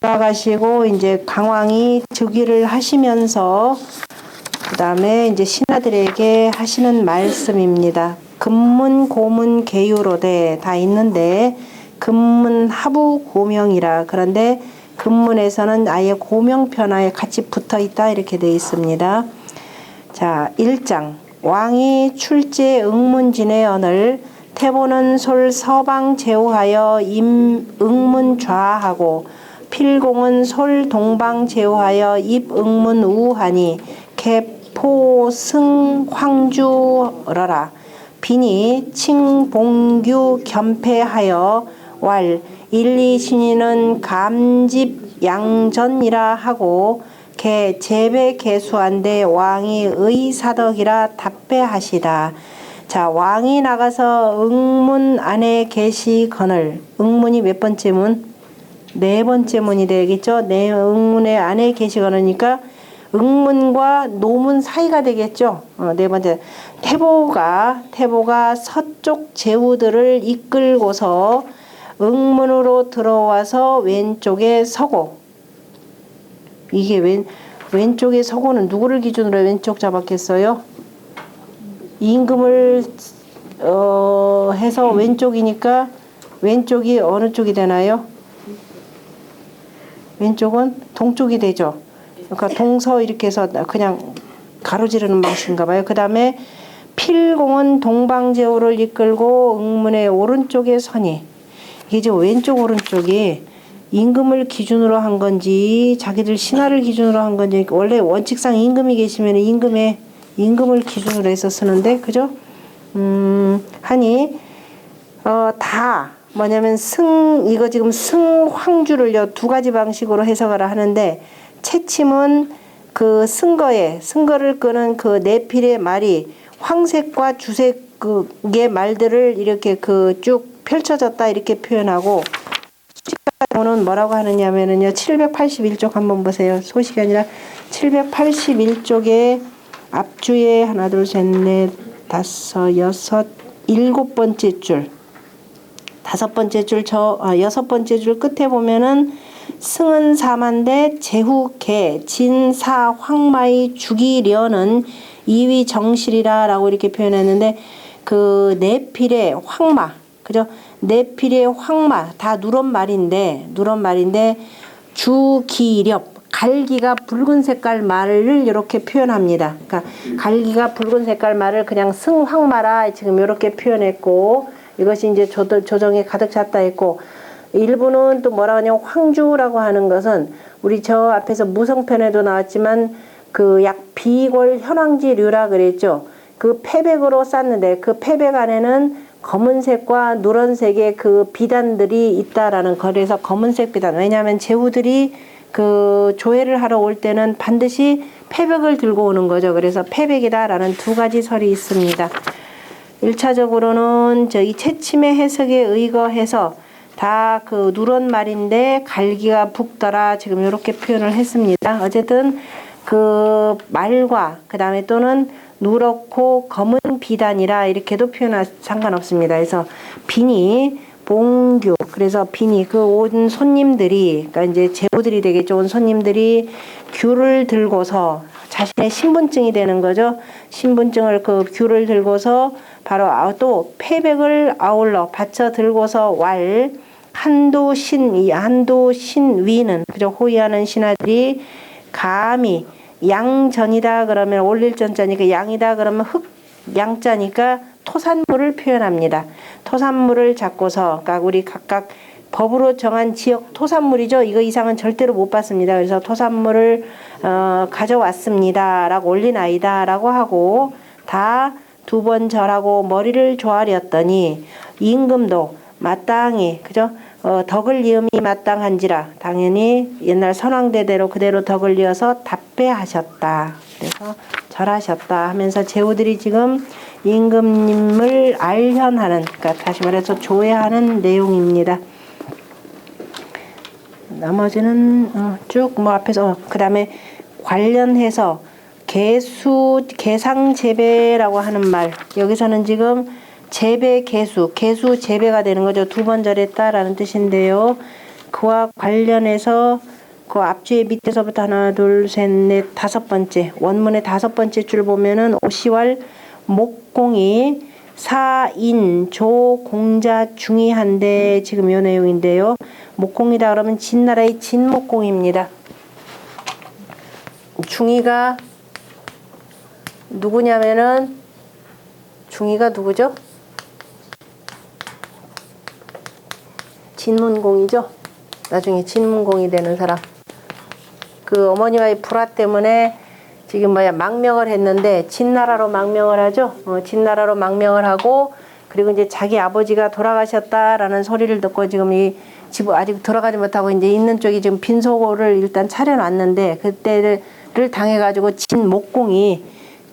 돌아가시고 이제 강왕이 즉위를 하시면서 그 다음에 이제 신하들에게 하시는 말씀입니다. 금문, 고문, 계유로되 다 있는데 금문 하부 고명이라. 그런데 금문에서는 아예 고명편하에 같이 붙어 있다 이렇게 되어 있습니다. 자, 1장 왕이 출제 응문진의 언을 태보는 솔 서방 제후하여 임응문 좌하고 필공은 솔 동방 제후하여 입응문 우하니 개포승 황주러라. 빈이 칭봉규 겸패하여 왈 일리신이는 감집 양전이라 하고 개 제배 개수한데 왕이 의사덕이라 답배하시다. 자, 왕이 나가서 응문 안에 계시거늘. 응문이 몇 번째 문? 네 번째 문이 되겠죠. 네, 응문의 안에 계시거니까 응문과 노문 사이가 되겠죠. 네 번째. 태보가 서쪽 제후들을 이끌고서 응문으로 들어와서 왼쪽에 서고. 이게 왼쪽에 서고는 누구를 기준으로 왼쪽 잡았겠어요? 임금을 해서 왼쪽이니까 왼쪽이 어느 쪽이 되나요? 왼쪽은 동쪽이 되죠. 그러니까 동서 이렇게 해서 그냥 가로지르는 맛인가 봐요. 그 다음에 필공은 동방제후를 이끌고 응문의 오른쪽에 서니. 이게 지금 왼쪽 오른쪽이 임금을 기준으로 한 건지 자기들 신하를 기준으로 한 건지, 원래 원칙상 임금이 계시면 임금을 기준으로 해서 쓰는데, 그죠? 하니 다 뭐냐면 이거 지금 승황주를요 두 가지 방식으로 해석을 하는데, 채침은 그 승거를 끄는 그 네필의 말이 황색과 주색의 말들을 이렇게 그 쭉 펼쳐졌다 이렇게 표현하고, 소식은 뭐라고 하느냐면요 781쪽 한번 보세요. 소식이 아니라 781쪽에 앞주에 하나 둘 셋 넷 다섯 여섯 일곱 번째 줄, 다섯 번째 줄 여섯 번째 줄 끝에 보면은 승은 사만대 제후 개 진사 황마이 죽이려는 이위 정실이라 라고 이렇게 표현했는데, 그 네필의 황마, 그죠? 네필의 황마 다 누런말인데 주기렵 갈기가 붉은 색깔 말을 이렇게 표현합니다. 그러니까 갈기가 붉은 색깔 말을 그냥 승황마라 지금 이렇게 표현했고, 이것이 이제 조정에 가득 찼다 했고, 일부는 또 뭐라고 하냐면 황주라고 하는 것은 우리 저 앞에서 무성편에도 나왔지만 그 약 비골 현황지류라 그랬죠. 그 패백으로 쌌는데 그 패백 안에는 검은색과 누런색의 그 비단들이 있다라는, 그래서 검은색 비단. 왜냐하면 제후들이 그 조회를 하러 올 때는 반드시 패백을 들고 오는 거죠. 그래서 패백이다라는 두 가지 설이 있습니다. 1차적으로는 이 채침의 해석에 의거해서 다 그 누런 말인데 갈기가 붓더라 지금 이렇게 표현을 했습니다. 어쨌든 그 말과 그 다음에 또는 누렇고 검은 비단이라 이렇게도 표현할 상관없습니다. 그래서 빈이 봉규, 그래서 빈이 그 온 손님들이, 그러니까 이제 제후들이 되겠죠. 온 손님들이 규를 들고서 자신의 신분증이 되는 거죠. 신분증을 그 규를 들고서 바로 또 패백을 아울러 받쳐 들고서 왈 한도 신위는, 그죠? 호위하는 신하들이 감히 양전이다 그러면 올릴 전자니까 양이다 그러면 흑 양자니까 토산물을 표현합니다. 토산물을 잡고서, 그러니까 우리 각각 법으로 정한 지역 토산물이죠. 이거 이상은 절대로 못 받습니다. 그래서 토산물을 가져왔습니다 라고 올리나이다 라고 하고, 다 두 번 절하고 머리를 조아렸더니 임금도 마땅히, 그죠? 덕을 이음이 마땅한지라, 당연히 옛날 선왕대대로 그대로 덕을 이어서 답배하셨다. 그래서 절하셨다 하면서 제후들이 지금 임금님을 알현하는, 그러니까 다시 말해서 조회하는 내용입니다. 나머지는 쭉 뭐 앞에서 그 다음에 관련해서 개상재배라고 하는 말, 여기서는 지금 재배 개수 재배가 되는 거죠. 두 번 절했다라는 뜻인데요. 그와 관련해서 그 앞주에 밑에서부터 하나, 둘, 셋, 넷, 다섯 번째 원문의 다섯 번째 줄 보면은 오시월 목공이 사인 조 공자 중이한데 지금 요 내용인데요. 목공이다 그러면 진나라의 진목공입니다. 중이가 누구냐면은 중이가 누구죠? 진문공이죠. 나중에 진문공이 되는 사람. 그 어머니와의 불화 때문에 지금 망명을 했는데 진나라로 망명을 하죠. 진나라로 망명을 하고 그리고 이제 자기 아버지가 돌아가셨다라는 소리를 듣고 지금 이 집 아직 들어가지 못하고 이제 있는 쪽이 지금 빈소를 일단 차려놨는데 그때를 당해가지고 진목공이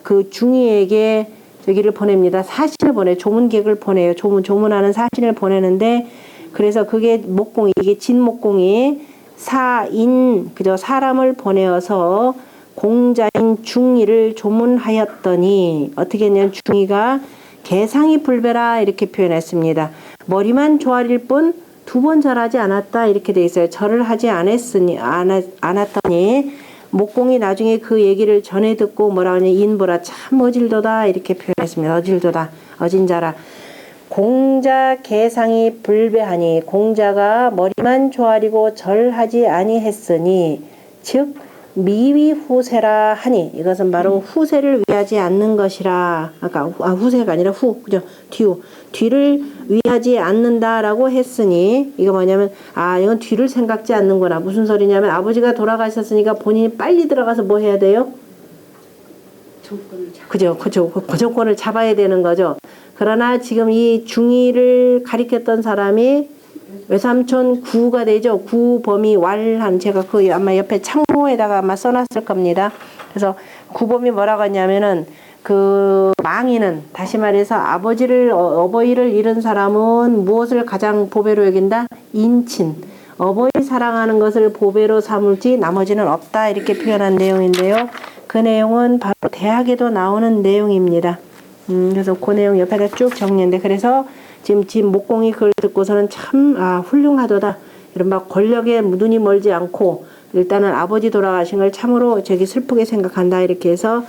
그 중이에게 저기를 보냅니다. 사신을 보내 조문객을 보내요. 조문하는 사신을 보내는데 그래서 그게 목공이 이게 진목공이 사인 그저 사람을 보내어서 공자인 중이를 조문하였더니 어떻게 했냐면 중이가 개상이 불배라 이렇게 표현했습니다. 머리만 조아릴 뿐 두 번 절하지 않았다 이렇게 돼 있어요. 절을 하지 않았더니 목공이 나중에 그 얘기를 전해 듣고 뭐라 하냐 인보라 참 어질도다 이렇게 표현했습니다. 어질도다 어진자라. 공자 개상이 불배하니 공자가 머리만 조아리고 절하지 아니했으니 즉 미위후세라 하니 이것은 바로 후세를 위하지 않는 것이라. 아까 후세가 아니라 그죠? 뒤를 위하지 않는다라고 했으니 이거 뭐냐면 이건 뒤를 생각지 않는구나. 무슨 소리냐면 아버지가 돌아가셨으니까 본인이 빨리 들어가서 뭐 해야 돼요? 그죠? 그 정권을 잡아야 되는 거죠. 그러나 지금 이 중이를 가리켰던 사람이 외삼촌 구가 되죠. 구범이 왈한 제가 그 아마 옆에 창호에다가 아마 써놨을 겁니다. 그래서 구범이 뭐라고 했냐면은 그 망인은 다시 말해서 어버이를 잃은 사람은 무엇을 가장 보배로 여긴다? 인친. 어버이 사랑하는 것을 보배로 삼을지 나머지는 없다 이렇게 표현한 내용인데요. 그 내용은 바로 대학에도 나오는 내용입니다. 그래서 그 내용 옆에다 쭉 정리했는데 그래서 지금 목공이 그걸 듣고서는 참 훌륭하도다. 이른바 권력에 눈이 멀지 않고 일단은 아버지 돌아가신 걸 참으로 슬프게 생각한다. 이렇게 해서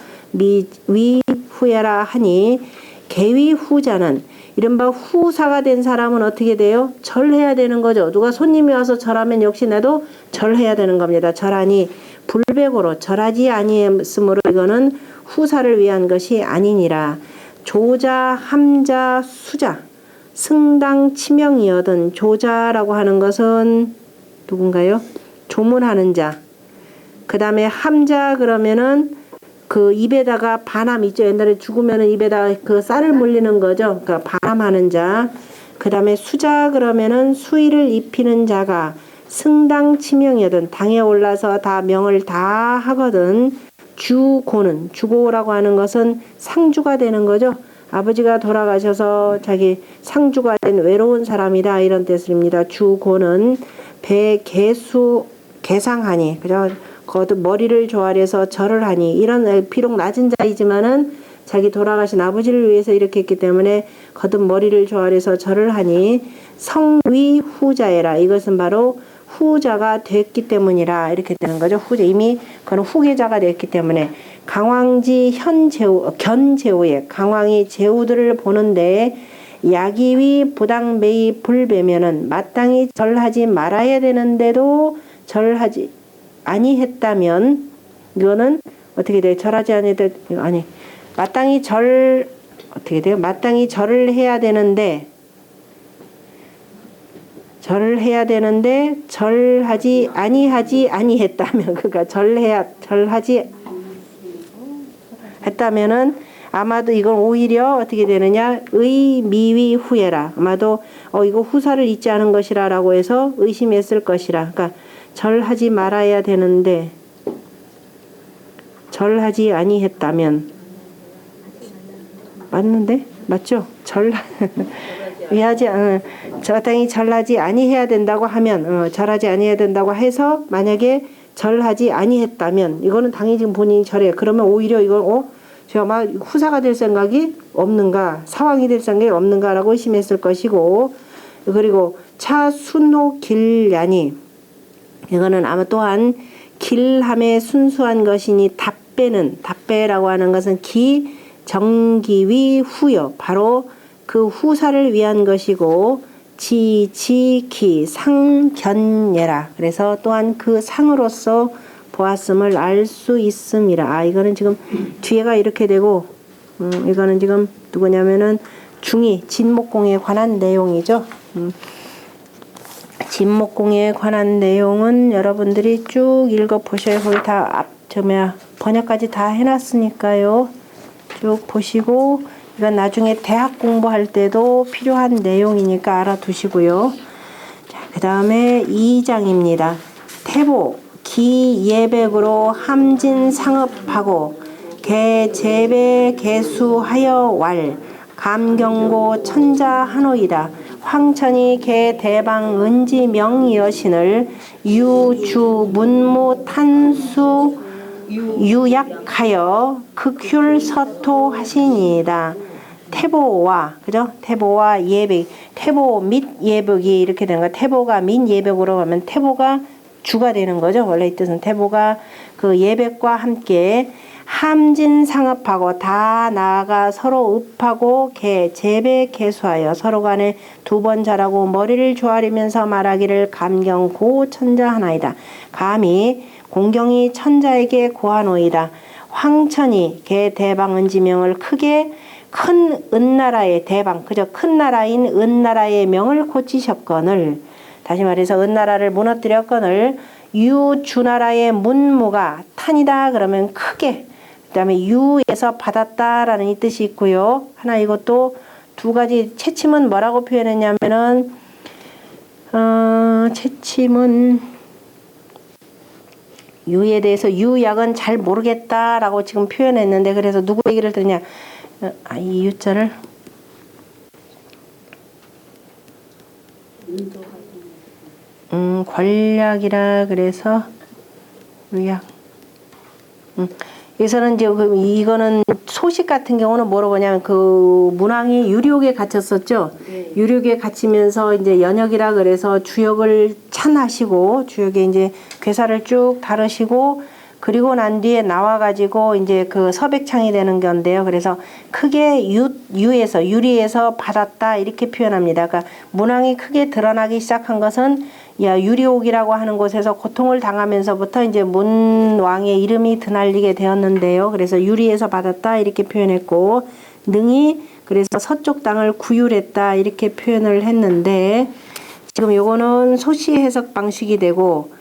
위후야라 하니 개위후자는 이른바 후사가 된 사람은 어떻게 돼요? 절해야 되는 거죠. 누가 손님이 와서 절하면 역시 나도 절해야 되는 겁니다. 절하니 불백으로 절하지 아니했으므로 이거는 후사를 위한 것이 아니니라. 조자, 함자, 수자 승당 치명이여든 조자라고 하는 것은 누군가요? 조문하는 자. 그 다음에 함자 그러면은 그 입에다가 반함 있죠. 옛날에 죽으면은 입에다가 그 쌀을 물리는 거죠. 그러니까 반함하는 자. 그 다음에 수자 그러면은 수의를 입히는 자가 승당 치명이여든 당에 올라서 다 명을 다 하거든. 주고는 주고라고 하는 것은 상주가 되는 거죠. 아버지가 돌아가셔서 자기 상주가 된 외로운 사람이다 이런 뜻입니다. 주고는 배개수 개상하니 그죠? 거듭 머리를 조아려서 절을 하니 이런 비록 낮은 자이지만은 자기 돌아가신 아버지를 위해서 이렇게 했기 때문에 거듭 머리를 조아려서 절을 하니 성위후자애라 이것은 바로 후자가 됐기 때문이라 이렇게 되는 거죠. 후자 이미 그는 후계자가 됐기 때문에 강왕지 견제후에 강왕이 제후들을 보는데 야기위 부당매이 불배면은 마땅히 절하지 말아야 되는데도 절하지 아니했다면 이거는 어떻게 돼요? 절하지 아니 마땅히 어떻게 돼요? 마땅히 절을 해야 되는데 절하지 아니했다면 그러니까 절하지 했다면은 아마도 이건 오히려 어떻게 되느냐 의미위 후회라 아마도 이거 후사를 잊지 않은 것이라라고 해서 의심했을 것이라. 그러니까 절하지 말아야 되는데 절하지 아니했다면 맞는데 맞죠? 적당히 절하지 아니해야 된다고 하면 절하지 아니해야 된다고 해서 만약에 절하지 아니했다면 이거는 당연히 지금 본인이 절해요. 그러면 오히려 이걸 제가 막 후사가 될 생각이 없는가 사왕이 될 생각이 없는가라고 의심했을 것이고 그리고 차순호 길야니 이거는 아마 또한 길함의 순수한 것이니 답배라고 하는 것은 정기위 후요. 바로 그 후사를 위한 것이고 기 상견예라. 그래서 또한 그 상으로서 보았음을 알 수 있음이라. 아, 이거는 지금 뒤에가 이렇게 되고 이거는 지금 누구냐면은 진목공에 관한 내용이죠. 진목공에 관한 내용은 여러분들이 쭉 읽어보셔야 거기 다 번역까지 다 해놨으니까요. 쭉 보시고 이건 나중에 대학 공부할 때도 필요한 내용이니까 알아두시고요. 자, 그 다음에 2장입니다. 태보 기예백으로 함진 상업하고 개재배 개수하여 왈 감경고 천자한호이다. 황천이 개대방 은지명여신을 유주 문무 탄수 유약하여 극휼서토 하시니이다. 태보와 그죠? 태보와 예백, 태보 및 예백이 이렇게 되는 거. 태보가 및 예백으로 가면 태보가 주가 되는 거죠. 원래 이 뜻은 태보가 그 예백과 함께 함진상업하고 다 나아가 서로 읍하고 재배 개수하여 서로 간에 두 번 자라고 머리를 조아리면서 말하기를 감경고 천자하나이다. 감히 공경이 천자에게 고하노이다. 황천이 개대방은지명을 크게 큰 은나라의 대방, 그저 큰 나라인 은나라의 명을 고치셨거늘, 다시 말해서 은나라를 무너뜨렸거늘 유주나라의 문무가 탄이다 그러면 크게, 그 다음에 유에서 받았다라는 이 뜻이 있고요. 하나 이것도 두 가지 채침은 뭐라고 표현했냐면은 채침은 유에 대해서 유약은 잘 모르겠다라고 지금 표현했는데, 그래서 누구 얘기를 듣냐, 이 유자를 권략이라 그래서 유약. 여기서는 이제 이거는 소식 같은 경우는 뭐라고 하냐면 그 문왕이 유리옥에 갇혔었죠. 네. 유리옥에 갇히면서 이제 연역이라 그래서 주역을 찬하시고 주역에 이제 괴사를 쭉 다루시고 그리고 난 뒤에 나와가지고 이제 그 서백창이 되는 건데요. 그래서 크게 유리에서 받았다 이렇게 표현합니다. 그러니까 문왕이 크게 드러나기 시작한 것은 유리옥이라고 하는 곳에서 고통을 당하면서부터 이제 문왕의 이름이 드날리게 되었는데요. 그래서 유리에서 받았다 이렇게 표현했고, 능이 그래서 서쪽 땅을 구휼했다 이렇게 표현을 했는데, 지금 요거는 소시 해석 방식이 되고,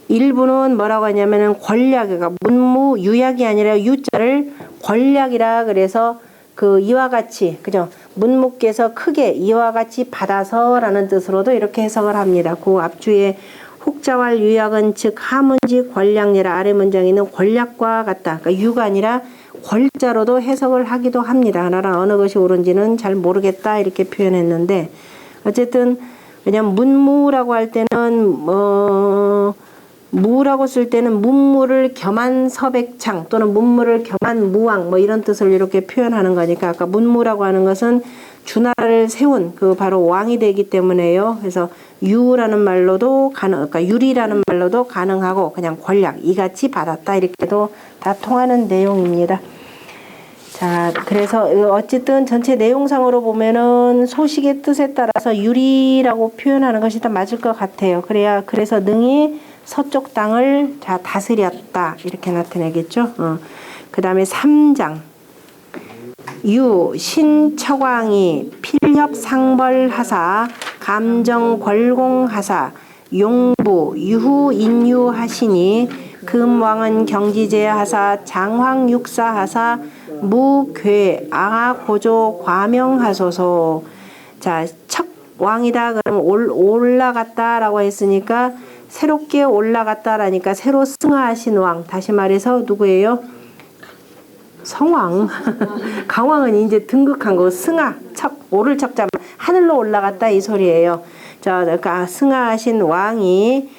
일부는 뭐라고 하냐면은 권략, 그러니까 문무 유약이 아니라 유자를 권략이라 그래서 그 이와 같이, 그죠? 문무께서 크게 이와 같이 받아서라는 뜻으로도 이렇게 해석을 합니다. 그 앞주에 혹자왈 유약은 즉 하문지 권략이라 아래 문장에 있는 권략과 같다. 그러니까 유가 아니라 권자로도 해석을 하기도 합니다. 하나는 어느 것이 옳은지는 잘 모르겠다 이렇게 표현했는데, 어쨌든 왜냐면 문무라고 할 때는 무라고 쓸 때는 문무를 겸한 서백창 또는 문무를 겸한 무왕 뭐 이런 뜻을 이렇게 표현하는 거니까, 아까 문무라고 하는 것은 주나라를 세운 그 바로 왕이 되기 때문에요. 그래서 유라는 말로도 그러니까 유리라는 말로도 가능하고 그냥 권략 이같이 받았다 이렇게도 다 통하는 내용입니다. 자, 그래서 어쨌든 전체 내용상으로 보면은 소식의 뜻에 따라서 유리라고 표현하는 것이 더 맞을 것 같아요. 그래서 능히 서쪽 땅을 다스렸다 이렇게 나타내겠죠. 그 다음에 3장 신처광이 필협상벌하사 감정궐공하사 용부 유후인유하시니 금왕은 경지제하사 장황육사하사 무괴 앙하고조 과명하소서. 자, 척왕이다 그러면 올라갔다라고 했으니까 새롭게 올라갔다라니까 새로 승하하신 왕. 다시 말해서 누구예요? 성왕. 강왕은 이제 등극한 거. 승하, 오를 척자면 하늘로 올라갔다 이 소리예요. 자, 그러니까 승하하신 왕이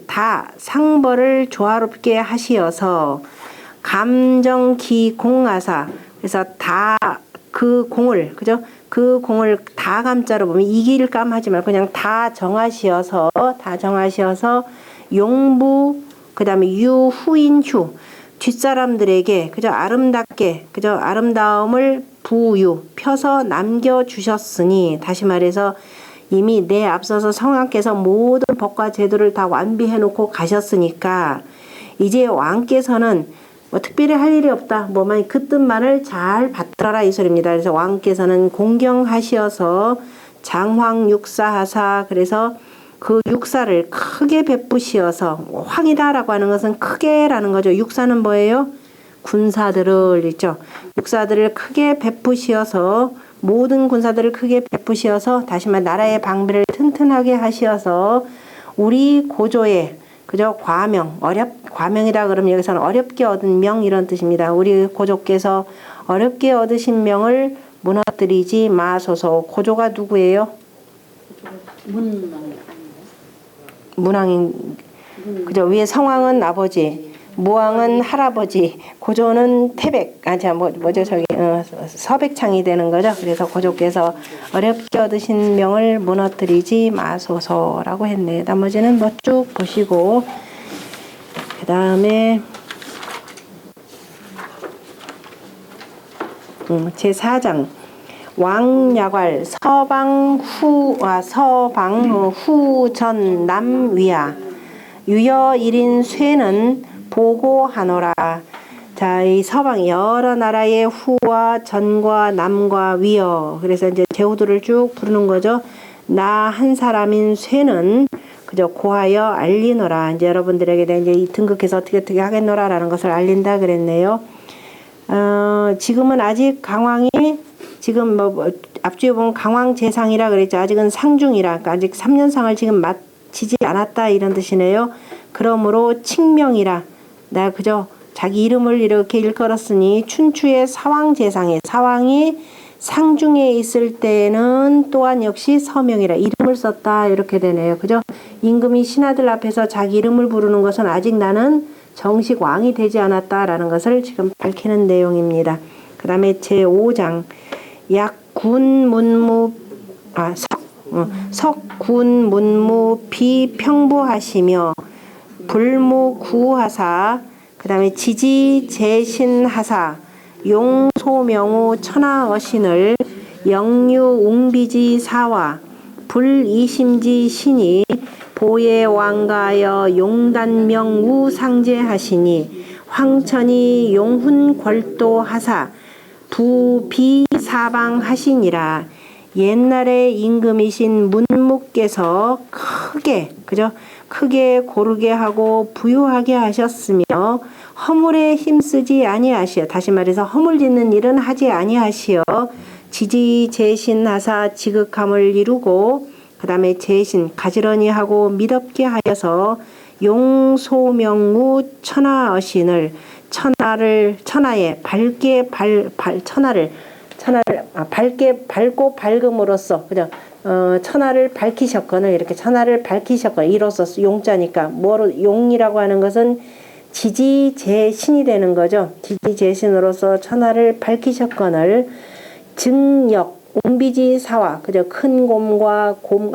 다 상벌을 조화롭게 하시어서 감정기공하사, 그래서 다 그 공을, 그죠? 그 공을 다감자로 보면 이길감 하지 말고 그냥 다정하시어서 용부 그다음에 유후인 휴 뒷사람들에게 그저 아름답게 그저 아름다움을 부유 펴서 남겨주셨으니, 다시 말해서 이미 내 앞서서 성왕께서 모든 법과 제도를 다 완비해 놓고 가셨으니까 이제 왕께서는 뭐 특별히 할 일이 없다. 뭐만 그 뜻만을 잘 받들어라 이 소리입니다. 그래서 왕께서는 공경하시어서 장황 육사하사, 그래서 그 육사를 크게 베푸시어서, 황이다라고 하는 것은 크게라는 거죠. 육사는 뭐예요? 군사들을 있죠. 육사들을 크게 베푸시어서, 모든 군사들을 크게 베푸시어서, 다시 말 나라의 방비를 튼튼하게 하시어서 우리 고조의 그저 과명이라 그러면 여기서는 어렵게 얻은 명 이런 뜻입니다. 우리 고조께서 어렵게 얻으신 명을 무너뜨리지 마소서. 고조가 누구예요? 문왕인 그죠. 위에 성왕은 아버지, 무왕은 할아버지, 고조는 태백, 뭐죠 저기 서백창이 되는 거죠. 그래서 고조께서 어렵게 얻으신 명을 무너뜨리지 마소서라고 했네요. 나머지는 뭐 쭉 보시고, 그 다음에 제4장 왕야괄 서방 후전 남위야 유여 1인 쇠는 보고하노라. 자, 이 서방 여러 나라의 후와 전과 남과 위여, 그래서 이제 제후들을 쭉 부르는 거죠. 나 한 사람인 쇠는 그저 고하여 알리노라. 이제 여러분들에게 이제 이 등극해서 어떻게 하겠노라라는 것을 알린다 그랬네요. 지금은 아직 강왕이 지금 앞주에 보면 강왕제상이라 그랬죠. 아직은 상중이라, 그러니까 아직 3년상을 지금 마치지 않았다 이런 뜻이네요. 그러므로 칙명이라, 나 그저 자기 이름을 이렇게 일컬었으니 춘추의 사왕제상에, 사왕이 상중에 있을 때는 또한 역시 서명이라 이름을 썼다 이렇게 되네요. 그죠? 임금이 신하들 앞에서 자기 이름을 부르는 것은 아직 나는 정식 왕이 되지 않았다라는 것을 지금 밝히는 내용입니다. 그 다음에 제5장 석군문무 비평부하시며 불무구하사, 그 다음에 지지재신하사 용소명우 천하어신을 영유웅비지 사와 불이심지 신이 보예왕가여 용단명우 상제하시니 황천이 용훈궐도하사 부비사방하시니라. 옛날에 임금이신 문무께서 크게 고르게 하고 부유하게 하셨으며 허물에 힘쓰지 아니하시어, 다시 말해서 허물 짓는 일은 하지 아니하시어 지지재신하사 지극함을 이루고, 그 다음에 재신 가지런히 하고 믿었게 하여서 용소명우 천하어신을 천하에 밝게 밝고 밝음으로써 그죠. 천하를 밝히셨거늘, 이렇게 천하를 밝히셨거늘, 이로써 용자니까 뭐로 용이라고 하는 것은 지지재신이 되는 거죠. 지지재신으로서 천하를 밝히셨거늘 증역 옹비지 사와, 그죠. 큰 곰과 큰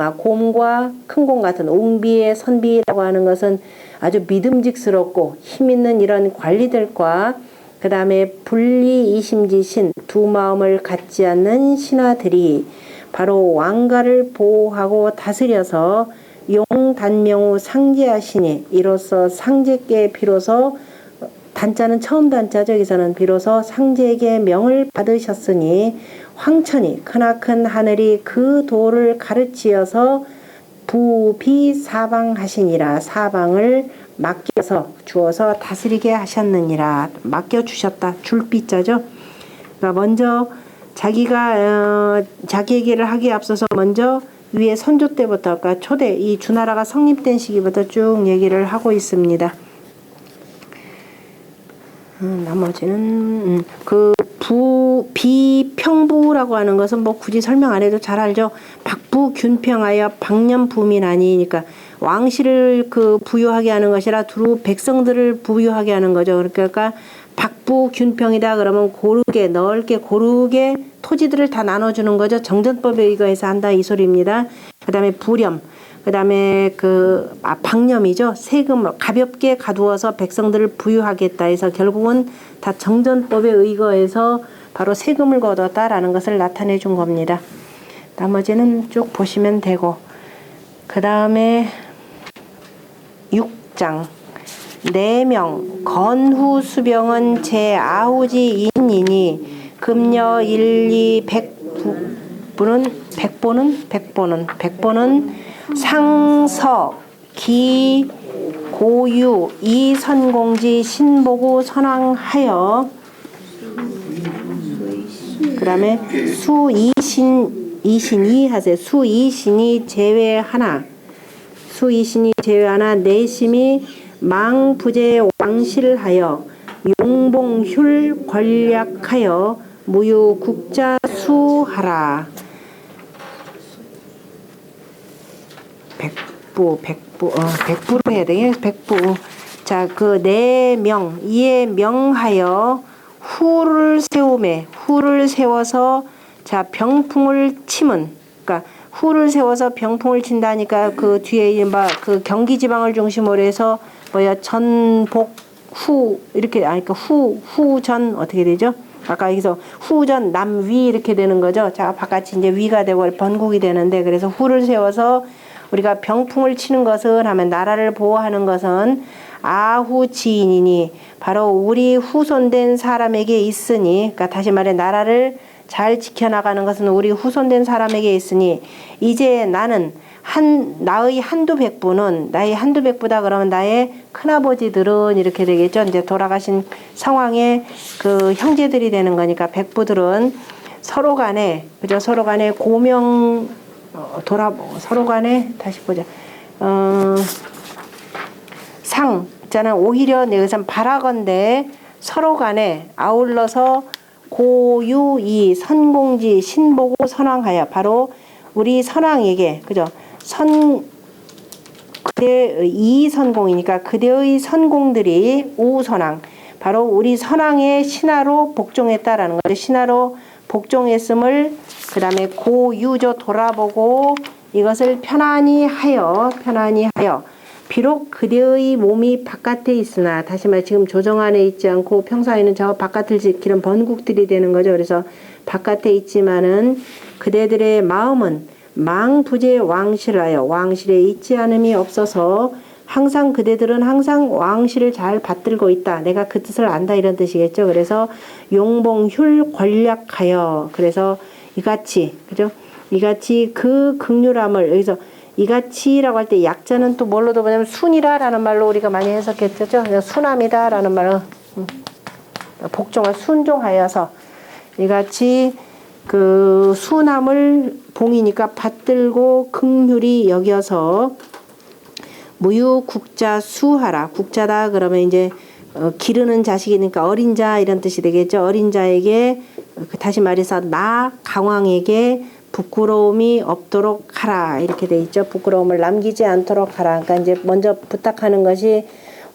곰 같은 옹비의 선비라고 하는 것은 아주 믿음직스럽고 힘있는 이런 관리들과, 그 다음에 불리이심지신 두 마음을 갖지 않는 신하들이 바로 왕가를 보호하고 다스려서 용단명우 상제하시니, 이로써 상제께 비로소, 단자는 처음 단자죠. 여기서는 비로소 상제에게 명을 받으셨으니 황천이 크나큰 하늘이 그 도를 가르치어서 부비사방하시니라. 사방을 맡겨서 주어서 다스리게 하셨느니라. 맡겨주셨다. 줄비자죠. 그러니까 먼저 자기가 자기 얘기를 하기에 앞서서 먼저 위에 선조 때부터, 그러니까 초대 이 주나라가 성립된 시기부터 쭉 얘기를 하고 있습니다. 나머지는 비평부라고 하는 것은 뭐 굳이 설명 안 해도 잘 알죠. 박부균평하여 박년부민하니, 그러니까 왕실을 부유하게 하는 것이라 두루 백성들을 부유하게 하는 거죠. 그러니까 박부균평이다 그러면 고르게 넓게 고르게 토지들을 다 나눠주는 거죠. 정전법에 의거해서 한다 이 소리입니다. 그 다음에 부렴, 그 다음에 방념이죠. 세금을 가볍게 가두어서 백성들을 부유하겠다 해서 결국은 다 정전법에 의거해서 바로 세금을 거뒀다라는 것을 나타내 준 겁니다. 나머지는 쭉 보시면 되고, 그 다음에 6장 내명 건후 수병은 제 아우지 인이니 금여 1, 2, 100보는 상서 기 고유 이선공지 신보고 선왕하여, 그 다음에 수이신이 하세요. 수이신이 제외하나 내심이 망부제 왕실하여 용봉휼 권략하여 무유국자 수하라. 백부로 해야 되겠네. 백부. 자, 그 내명 이에 명하여 후를 세워서 자 병풍을 치면, 그러니까 후를 세워서 병풍을 친다니까 그 뒤에 그 경기 지방을 중심으로 해서 전복 후 이렇게 그러니까 후전 어떻게 되죠? 아까 여기서 후전 남위 이렇게 되는 거죠. 자, 바깥이 이제 위가 되고 번국이 되는데, 그래서 후를 세워서 우리가 병풍을 치는 것은 하면 나라를 보호하는 것은 아후지인이니 바로 우리 후손된 사람에게 있으니, 그러니까 다시 말해 나라를 잘 지켜나가는 것은 우리 후손된 사람에게 있으니, 이제 나는 나의 한두 백부다 그러면 나의 큰아버지들은 이렇게 되겠죠. 이제 돌아가신 상황의 그 형제들이 되는 거니까 백부들은 서로 간에 고명 서로 간에 다시 보자. 상 있잖아. 오히려 내가 바라건대 서로 간에 아울러서 고유이 선공지 신보고 선왕하여, 바로 우리 선왕에게 그죠? 그대의 이선공이니까 그대의 선공들이 우선왕, 바로 우리 선왕의 신하로 복종했다라는 거죠. 신하로 복종했음을 그 다음에 고유조 돌아보고 이것을 편안히 하여 비록 그대의 몸이 바깥에 있으나, 다시 말해 지금 조정 안에 있지 않고 평소에는 저 바깥을 지키는 번국들이 되는 거죠. 그래서 바깥에 있지만은 그대들의 마음은 망부제 왕실하여 왕실에 있지 않음이 없어서 항상 그대들은 항상 왕실을 잘 받들고 있다. 내가 그 뜻을 안다 이런 뜻이겠죠. 그래서 용봉휼 권략하여, 그래서 이같이 그죠? 이같이 그 극률함을, 여기서 이같이라고 할 때 약자는 또 뭘로도 보냐면 순이라라는 말로 우리가 많이 해석했죠. 순함이다라는 말로 복종을 순종하여서 이같이 그 순함을 봉이니까 받들고 극률이 여겨서 무유국자 수하라. 국자다 그러면 이제 기르는 자식이니까 어린 자 이런 뜻이 되겠죠. 어린 자에게 다시 말해서 나 강왕에게 부끄러움이 없도록 하라 이렇게 돼 있죠. 부끄러움을 남기지 않도록 하라. 그러니까 이제 먼저 부탁하는 것이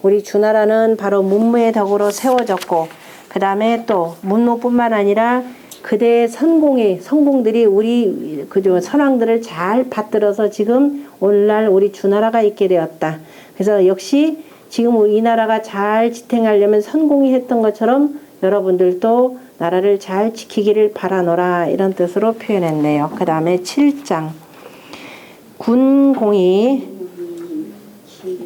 우리 주나라는 바로 문무의 덕으로 세워졌고, 그 다음에 또 문무뿐만 아니라 그대의 성공들이 우리 그저 선왕들을 잘 받들어서 지금 오늘날 우리 주나라가 있게 되었다. 그래서 역시 지금 이 나라가 잘 지탱하려면 선공이 했던 것처럼 여러분들도 나라를 잘 지키기를 바라노라 이런 뜻으로 표현했네요. 그 다음에 7장 군공이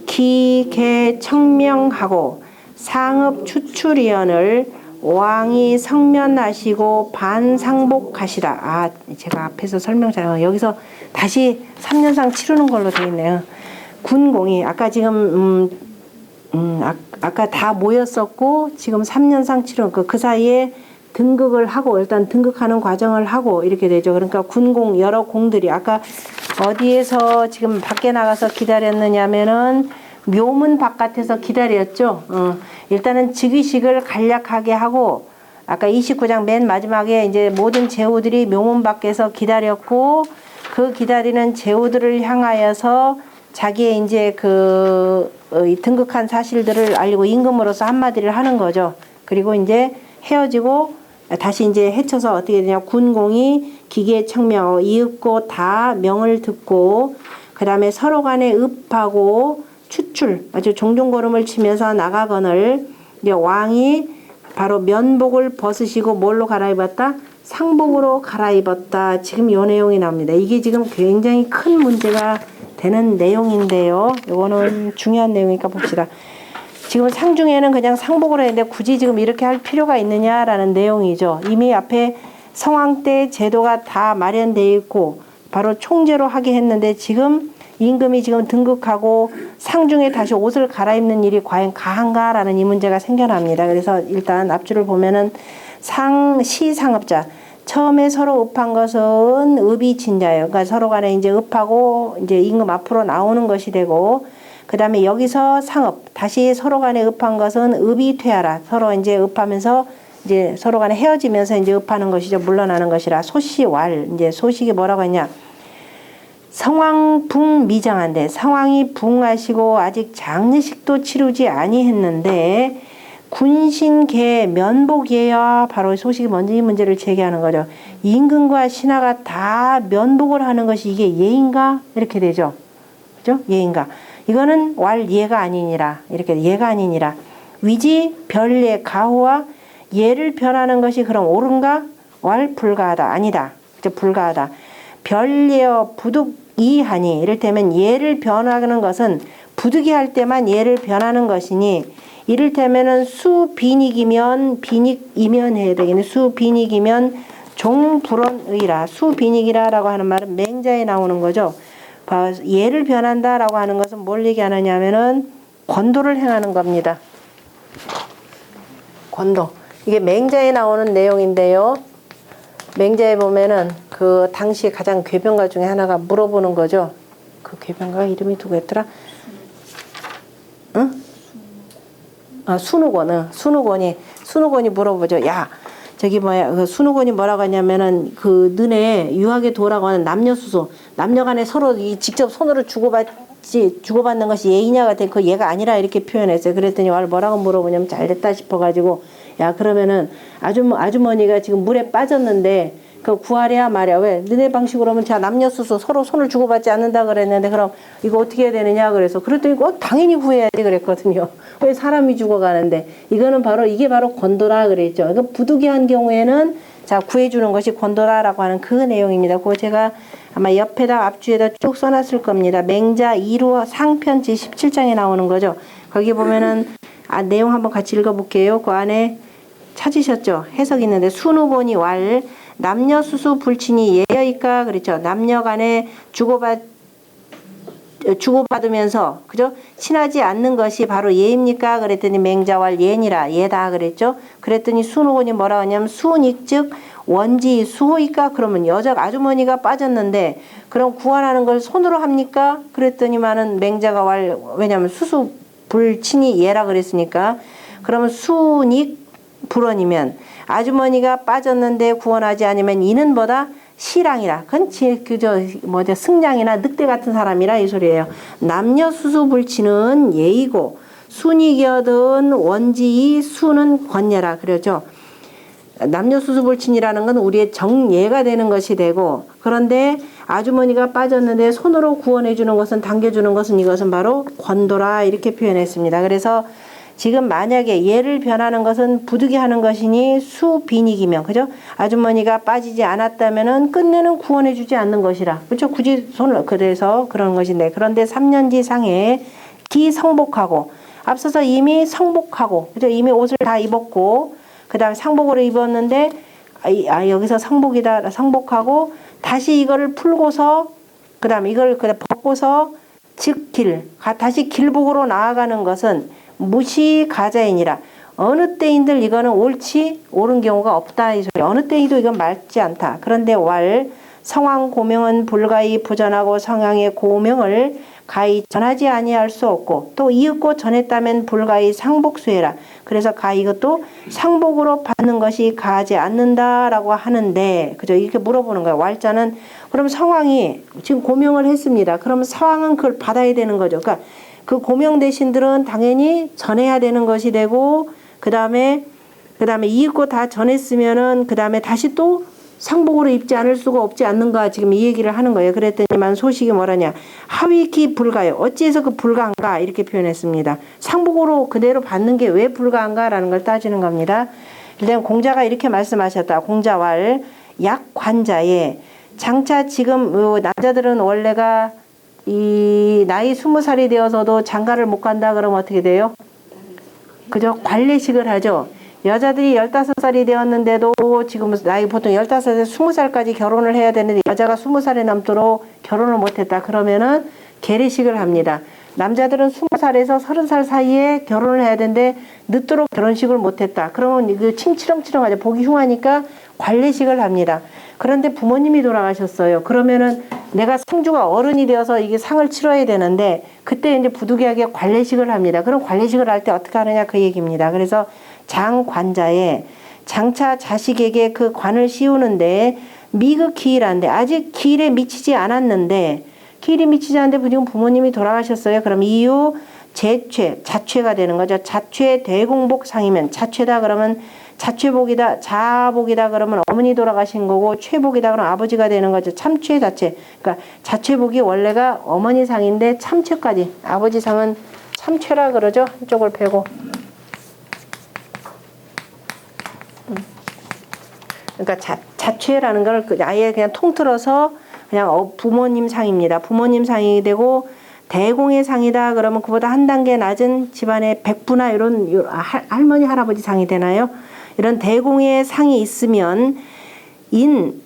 기계 청명하고 상읍 추출위원을 왕이 성면하시고 반상복하시라. 제가 앞에서 설명잘 여기서 다시 3년상 치르는 걸로 되어 있네요. 군공이 아까 지금 아까 다 모였었고 지금 3년상 치르는 그 사이에 등극을 하고 일단 등극하는 과정을 하고 이렇게 되죠. 그러니까 군공 여러 공들이 아까 어디에서 지금 밖에 나가서 기다렸느냐면은 묘문 바깥에서 기다렸죠. 일단은 즉위식을 간략하게 하고 아까 29장 맨 마지막에 이제 모든 제후들이 묘문 밖에서 기다렸고 그 기다리는 제후들을 향하여서 자기의 이제 등극한 사실들을 알리고 임금으로서 한마디를 하는 거죠. 그리고 이제 헤어지고 다시 이제 해쳐서 어떻게 되냐. 군공이 기계 청명 이윽고 다 명을 듣고 그 다음에 서로 간에 읍하고 추출 아주 종종걸음을 치면서 나가거늘 이제 왕이 바로 면복을 벗으시고 뭘로 갈아입었다? 상복으로 갈아입었다. 지금 이 내용이 나옵니다. 이게 지금 굉장히 큰 문제가 되는 내용인데요. 이거는 중요한 내용이니까 봅시다. 지금 상중에는 그냥 상복으로 했는데 굳이 지금 이렇게 할 필요가 있느냐라는 내용이죠. 이미 앞에 성왕 때 제도가 다 마련되어 있고 바로 총제로 하게 했는데 지금 임금이 지금 등극하고 상중에 다시 옷을 갈아입는 일이 과연 가한가라는 이 문제가 생겨납니다. 그래서 일단 앞줄을 보면은 시상업자 처음에 서로 읍한 것은 읍이 진자예요. 그러니까 서로 간에 이제 읍하고 이제 임금 앞으로 나오는 것이 되고 그 다음에 여기서 상업 다시 서로 간에 읍한 것은 읍이 퇴하라. 서로 이제 읍하면서 이제 서로 간에 헤어지면서 이제 읍하는 것이죠. 물러나는 것이라 소시왈 이제 소식이 뭐라고 했냐. 성왕 붕 미장한데 성왕이 붕하시고 아직 장례식도 치르지 아니했는데 군신계 면복이에요. 바로 소식이 먼저 이 문제를 제기하는 거죠. 임금과 신하가 다 면복을 하는 것이 이게 예인가? 이렇게 되죠. 그죠? 예인가? 이거는 왈 예가 아니니라. 이렇게 예가 아니니라. 위지 별예 가호와 예를 변하는 것이 그럼 옳은가? 왈 불가하다. 아니다. 그죠? 불가하다. 별예어 부득이 하니 이를테면 예를 변하는 것은 부득이 할 때만 예를 변하는 것이니 이를테면은 수빈익이면 빈익이면 해야 되겠네. 수빈익이면 종불언의라. 수빈익이라라고 하는 말은 맹자에 나오는 거죠. 예를 변한다라고 하는 것은 뭘 얘기하느냐 하면은 권도를 행하는 겁니다. 권도. 이게 맹자에 나오는 내용인데요. 맹자에 보면은 그 당시 가장 궤변가 중에 하나가 물어보는 거죠. 그 궤변가 이름이 누구였더라? 응? 순우권이 물어보죠. 야, 저기 뭐야, 그 순우권이 뭐라고 하냐면은 그 너네 유학에 도라고 하는 남녀수소, 남녀간에 서로 직접 손으로 주고받는 것이 예의냐가 된 그 예가 아니라 이렇게 표현했어요. 그랬더니 뭐라고 물어보냐면 잘됐다 싶어가지고 야 그러면은 아주머니가 지금 물에 빠졌는데 그 구하랴 말이야. 왜? 너네 방식으로 하면 자 남녀수소 서로 손을 주고받지 않는다 그랬는데 그럼 이거 어떻게 해야 되느냐 그래서 그랬더니 당연히 구해야지 그랬거든요. 왜 사람이 죽어가는데 이게 바로 권도라 그랬죠. 그러니까 부득이한 경우에는 자 구해주는 것이 권도라라고 하는 그 내용입니다. 그거 제가 아마 옆에다 앞주에다 쭉 써놨을 겁니다. 맹자 2로 상편 제17장에 나오는 거죠. 거기 보면은 내용 한번 같이 읽어볼게요. 그 안에 찾으셨죠? 해석이 있는데 순우보니 왈 남녀수수 불친이 예여이까 그랬죠. 남녀간에 주고받으면서 그죠? 친하지 않는 것이 바로 예입니까? 그랬더니 맹자왈 예니라 예다 그랬죠. 그랬더니 순우보니 뭐라 하냐면 순익 즉 원지 수호이까 그러면 여자 아주머니가 빠졌는데 그럼 구원하는 걸 손으로 합니까? 그랬더니만은 맹자가 왜냐면 수수 불친이 예라 그랬으니까 그러면 순익 불원이면 아주머니가 빠졌는데 구원하지 않으면 이는 뭐다? 시랑이라. 그건 승냥이나 늑대 같은 사람이라 이 소리예요. 남녀 수수 불치는 예이고 순이겨든 원지이 수는 권예라 그러죠. 남녀 수수 불친이라는 건 우리의 정예가 되는 것이 되고 그런데 아주머니가 빠졌는데 손으로 구원해 주는 것은 당겨주는 것은 이것은 바로 권도라 이렇게 표현했습니다. 그래서 지금 만약에 예를 변하는 것은 부득이 하는 것이니 수빈익이면 그죠? 아주머니가 빠지지 않았다면은 끝내는 구원해 주지 않는 것이라. 그렇죠? 굳이 손을 그래서 그런 것인데 그런데 3년지 상에 기성복하고 앞서서 이미 성복하고 그죠? 이미 옷을 다 입었고 그다음에 상복으로 입었는데 여기서 성복이다 성복하고 다시 이거를 풀고서 그다음에 이걸 그냥 벗고서 즉 다시 길복으로 나아가는 것은 무시가자이니라. 어느 때인들 이거는 옳은 경우가 없다 이 소리. 어느 때에도 이건 맞지 않다. 그런데 성왕 고명은 불가히 부전하고 성왕의 고명을 가히 전하지 아니할 수 없고 또 이윽고 전했다면 불가히 상복수해라. 그래서 가히 이것도 상복으로 받는 것이 가하지 않는다라고 하는데 그죠? 이렇게 물어보는 거예요. 왈자는 그럼 성왕이 지금 고명을 했습니다. 그러면 성왕은 그걸 받아야 되는 거죠. 그러니까 그 고명 대신들은 당연히 전해야 되는 것이 되고 그 다음에 그 다음에 입고 다 전했으면은 그 다음에 다시 또 상복으로 입지 않을 수가 없지 않는가 지금 이 얘기를 하는 거예요. 그랬더니만 소식이 뭐라냐. 하위키 불가요. 어찌해서 그 불가한가 이렇게 표현했습니다. 상복으로 그대로 받는 게 왜 불가한가 라는 걸 따지는 겁니다. 일단 공자가 이렇게 말씀하셨다. 공자왈 약관자에 장차 지금 남자들은 원래가 이 나이 20살이 되어서도 장가를 못 간다 그러면 어떻게 돼요? 그죠? 관례식을 하죠. 여자들이 15살이 되었는데도 지금 나이 보통 15살에서 20살까지 결혼을 해야 되는데 여자가 20살이 넘도록 결혼을 못했다. 그러면은 계례식을 합니다. 남자들은 20살에서 30살 사이에 결혼을 해야 되는데 늦도록 결혼식을 못했다. 그러면 이거 칭치렁치렁하죠. 보기 흉하니까 관례식을 합니다. 그런데 부모님이 돌아가셨어요. 그러면은 내가 상주가 어른이 되어서 이게 상을 치러야 되는데 그때 이제 부득이하게 관례식을 합니다. 그럼 관례식을 할 때 어떻게 하느냐 그 얘기입니다. 그래서 장관자에 장차 자식에게 그 관을 씌우는데 미극기일한데 아직 기일에 미치지 않았는데 기일이 미치지 않는데 지금 부모님이 돌아가셨어요. 그럼 이후 자취가 되는 거죠. 자취 대공복상이면 자취다 그러면 자취복이다 자복이다 그러면 어머니 돌아가신 거고 최복이다 그러면 아버지가 되는 거죠. 참최 자체. 그러니까 자취복이 원래가 어머니 상인데 참최까지 아버지 상은 참최라 그러죠. 한쪽을 빼고. 그러니까 자취라는 걸 아예 그냥 통틀어서 그냥 부모님 상입니다. 부모님 상이 되고 대공의 상이다 그러면 그보다 한 단계 낮은 집안의 백부나 이런 할머니 할아버지 상이 되나요? 이런 대공의 상이 있으면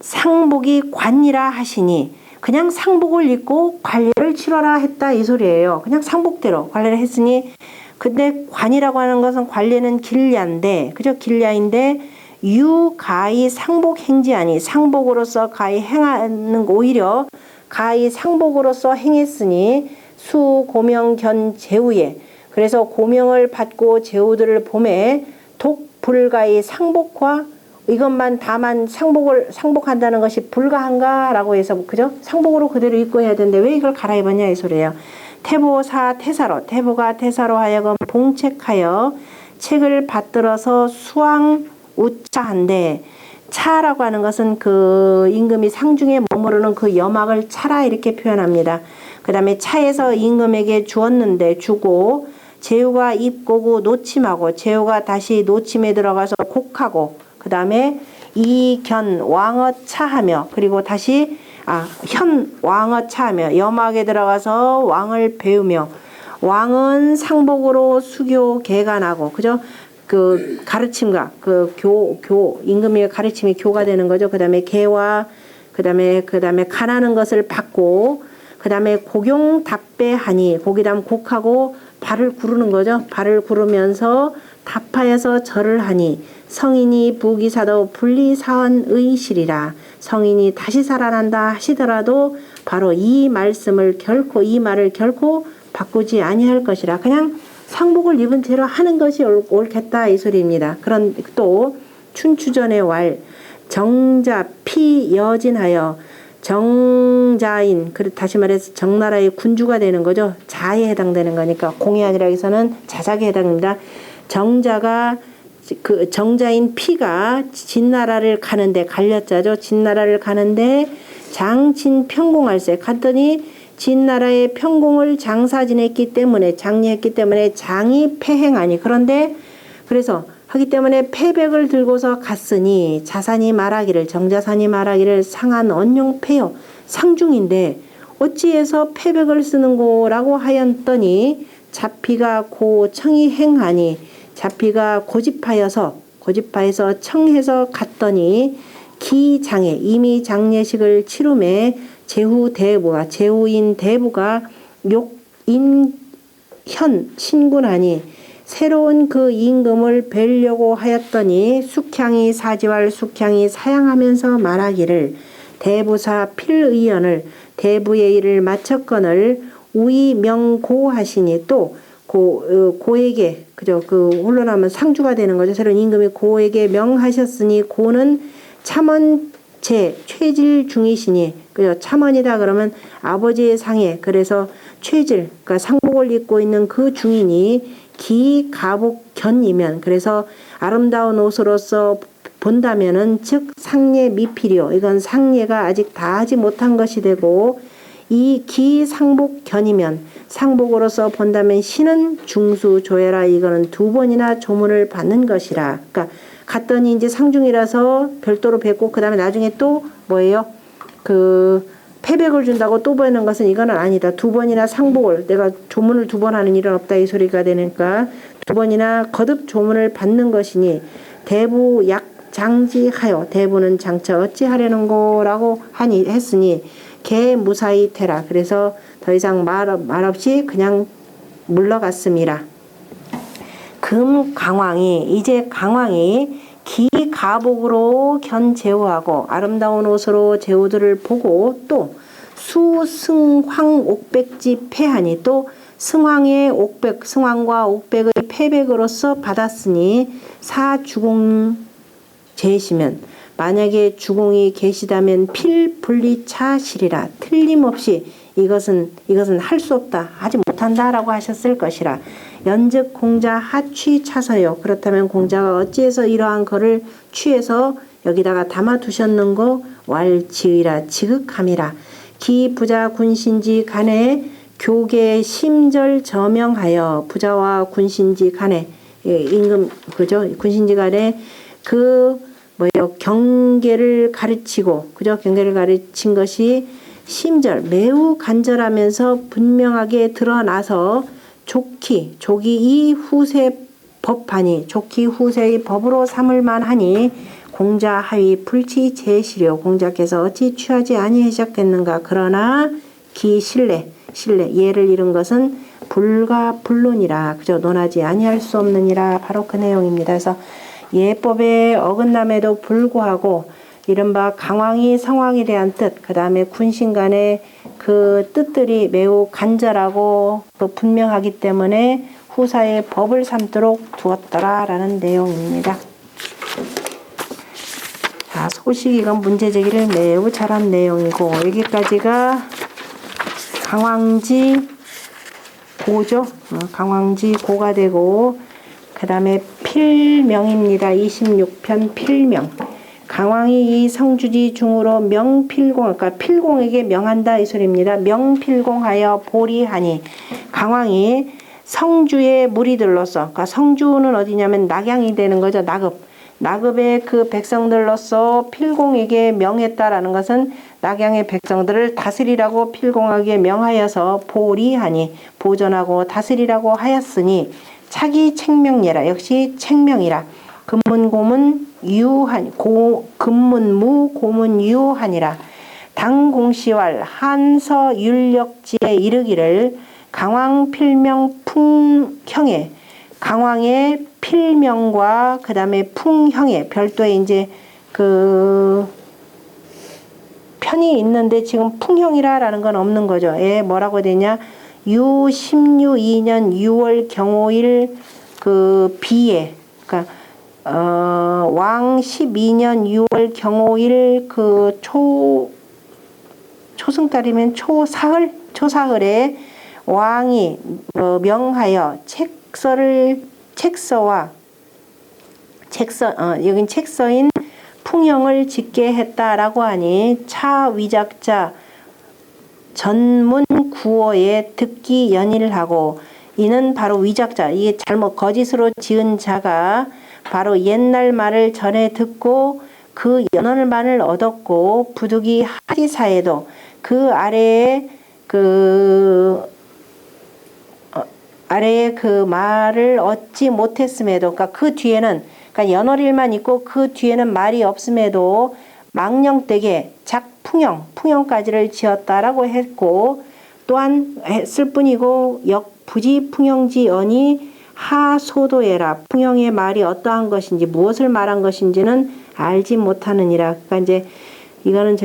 상복이 관이라 하시니 그냥 상복을 입고 관례를 치러라 했다 이 소리예요. 그냥 상복대로 관례를 했으니 근데 관이라고 하는 것은 관례는 길야인데 그죠? 길야인데 유가히 상복 행지하니 상복으로서 가히 행하는 오히려 가히 상복으로서 행했으니 수고명 견 제후에 그래서 고명을 받고 제후들을 봄에 독불가히 상복화 이것만 다만 상복한다는 것이 불가한가라고 해서 그죠? 상복으로 그대로 입고 해야 되는데 왜 이걸 갈아입었냐 이 소리예요. 태보사 태사로 태보가 태사로 하여금 봉책하여 책을 받들어서 수왕 우차한데 차라고 하는 것은 그 임금이 상중에 머무르는 그 여막을 차라 이렇게 표현합니다. 그 다음에 차에서 임금에게 주었는데 주고 제후가 입고고 노침하고 제후가 다시 노침에 들어가서 곡하고 그 다음에 이견 왕어 차하며 그리고 다시 현 왕어 차하며 여막에 들어가서 왕을 배우며 왕은 상복으로 수교 개간하고 그죠? 그 가르침과 그 임금의 가르침이 교가 되는 거죠. 그 다음에 개와 그 다음에 간하는 것을 받고 그 다음에 곡용 답배하니 곡이다음 곡하고 발을 구르는 거죠. 발을 구르면서 답하여서 절을 하니 성인이 부기사도 분리사언의 실이라 성인이 다시 살아난다 하시더라도 바로 이 말을 결코 바꾸지 아니할 것이라 그냥 상복을 입은 채로 하는 것이 옳겠다 이 소리입니다. 그런 또 춘추전의 왈 정자 피 여진하여 정자인 다시 말해서 정나라의 군주가 되는 거죠. 자에 해당되는 거니까 공이 아니라 여기서는 자작에 해당합니다. 정자가 그 정자인 피가 진나라를 가는데 갈렸자죠. 진나라를 가는데 장친 평공할세 갔더니 진나라의 평공을 장사 지냈기 때문에 장리했기 때문에 장이 패행하니 그런데 그래서 하기 때문에 패백을 들고서 갔으니 자산이 말하기를 정자산이 말하기를 상한 언용패요 상중인데 어찌해서 패백을 쓰는고라고 하였더니 자피가 고청이 행하니 자피가 고집하여서 청해서 갔더니 기장에 이미 장례식을 치rum에 제후인 대부가 욕인현 신군하니 새로운 그 임금을 뵈려고 하였더니 숙향이 사지왈 숙향이 사양하면서 말하기를 대부사 필의연을 대부의 일을 마쳤거늘 우이명고하시니 또 고에게 그죠 그 홀로나면 상주가 되는 거죠. 새로운 임금이 고에게 명하셨으니 고는 참원 최질 중이시니 그죠 참원이다 그러면 아버지의 상에 그래서 최질 그러니까 상복을 입고 있는 그 중이니 기 가복 견이면, 그래서 아름다운 옷으로서 본다면은 즉 상례 미필이요. 이건 상례가 아직 다 하지 못한 것이 되고, 이 기상복 견이면 상복으로서 본다면 신은 중수 조회라. 이거는 2번이나 조문을 받는 것이라. 그러니까 갔더니 이제 상중이라서 별도로 뵙고 그 다음에 나중에 또 뭐예요? 그 패백을 준다고 또 보이는 것은 이거는 아니다. 2번이나 상복을, 내가 조문을 2번 하는 일은 없다 이 소리가 되니까 2번이나 거듭 조문을 받는 것이니 대부 약장지하여, 대부는 장차 어찌하려는 거라고 했으니 개 무사히 태라. 그래서 더 이상 말 없이 그냥 물러갔습니다. 이제 강왕이 기가복으로 견제우하고 아름다운 옷으로 제후들을 보고 또 수승황 옥백지 패하니, 또 승황의 옥백, 승황과 옥백의 패백으로서 받았으니 사주공 제시면, 만약에 주공이 계시다면 필분리차시리라. 틀림없이 이것은 할 수 없다, 하지 못한다라고 하셨을 것이라. 연즉 공자 하취 차서요. 그렇다면 공자가 어찌해서 이러한 거를 취해서 여기다가 담아 두셨는고, 왈지의라 지극함이라. 기 부자 군신지 간에 교계 심절 저명하여, 부자와 군신지 간에, 임금 그죠? 군신지 간에 경계를 가르치고, 그죠? 경계를 가르친 것이 심절, 매우 간절하면서 분명하게 드러나서 족기 이 후세 법하니, 족기 후세의 법으로 삼을만 하니, 공자 하위 불치 제시려. 공자께서 어찌 취하지 아니하셨겠는가. 그러나 기 신뢰 예를 잃은 것은 불가 불론이라. 그저 논하지 아니할 수 없느니라. 바로 그 내용입니다. 그래서 예법에 어긋남에도 불구하고 이른바 강왕이 성왕에 대한 뜻, 그 다음에 군신 간의 그 뜻들이 매우 간절하고 또 분명하기 때문에 후사의 법을 삼도록 두었더라라는 내용입니다. 자, 소식, 이건 문제 제기를 매우 잘한 내용이고, 여기까지가 강왕지 고죠. 강왕지 고가 되고, 그 다음에 필명입니다. 26편 필명. 강왕이 이 성주지 중으로 명필공, 그러니까 필공에게 명한다 이 소리입니다. 명필공하여 보리하니, 강왕이 성주의 무리들로서, 그러니까 성주는 어디냐면 낙양이 되는 거죠. 나급의 그 백성들로서 필공에게 명했다라는 것은 낙양의 백성들을 다스리라고 필공에게 명하여서 보리하니, 보존하고 다스리라고 하였으니 차기 책명예라. 역시 책명이라. 금문고문 유한, 금문무 고문 유한이라. 당공시왈 한서율력지에 이르기를 강왕 필명 풍형에, 강왕의 필명과 그 다음에 풍형에 별도의 이제 그 편이 있는데 지금 풍형이라는 건 없는 거죠. 뭐라고 되냐? 유 16년 6월 경호일 그 비에, 그러니까 왕 12년 6월 경호일 그 초승달이면 초사흘에 왕이 명하여 여긴 책서인 풍형을 짓게 했다라고 하니, 차위작자 전문 구어에 듣기 연일하고, 이는 바로 위작자, 이게 잘못 거짓으로 지은 자가 바로 옛날 말을 전에 듣고 그 연언만을 얻었고, 부득이 하리사에도 그 아래에 그 말을 얻지 못했음에도, 그러니까 그 뒤에는, 그러니까 연월일만 있고 그 뒤에는 말이 없음에도 망령되게 풍형까지를 지었다라고 했고, 또한 했을 뿐이고, 역부지 풍형지언이 하소도해라. 풍형의 말이 어떠한 것인지, 무엇을 말한 것인지는 알지 못하느니라. 그러니까 이제 이거는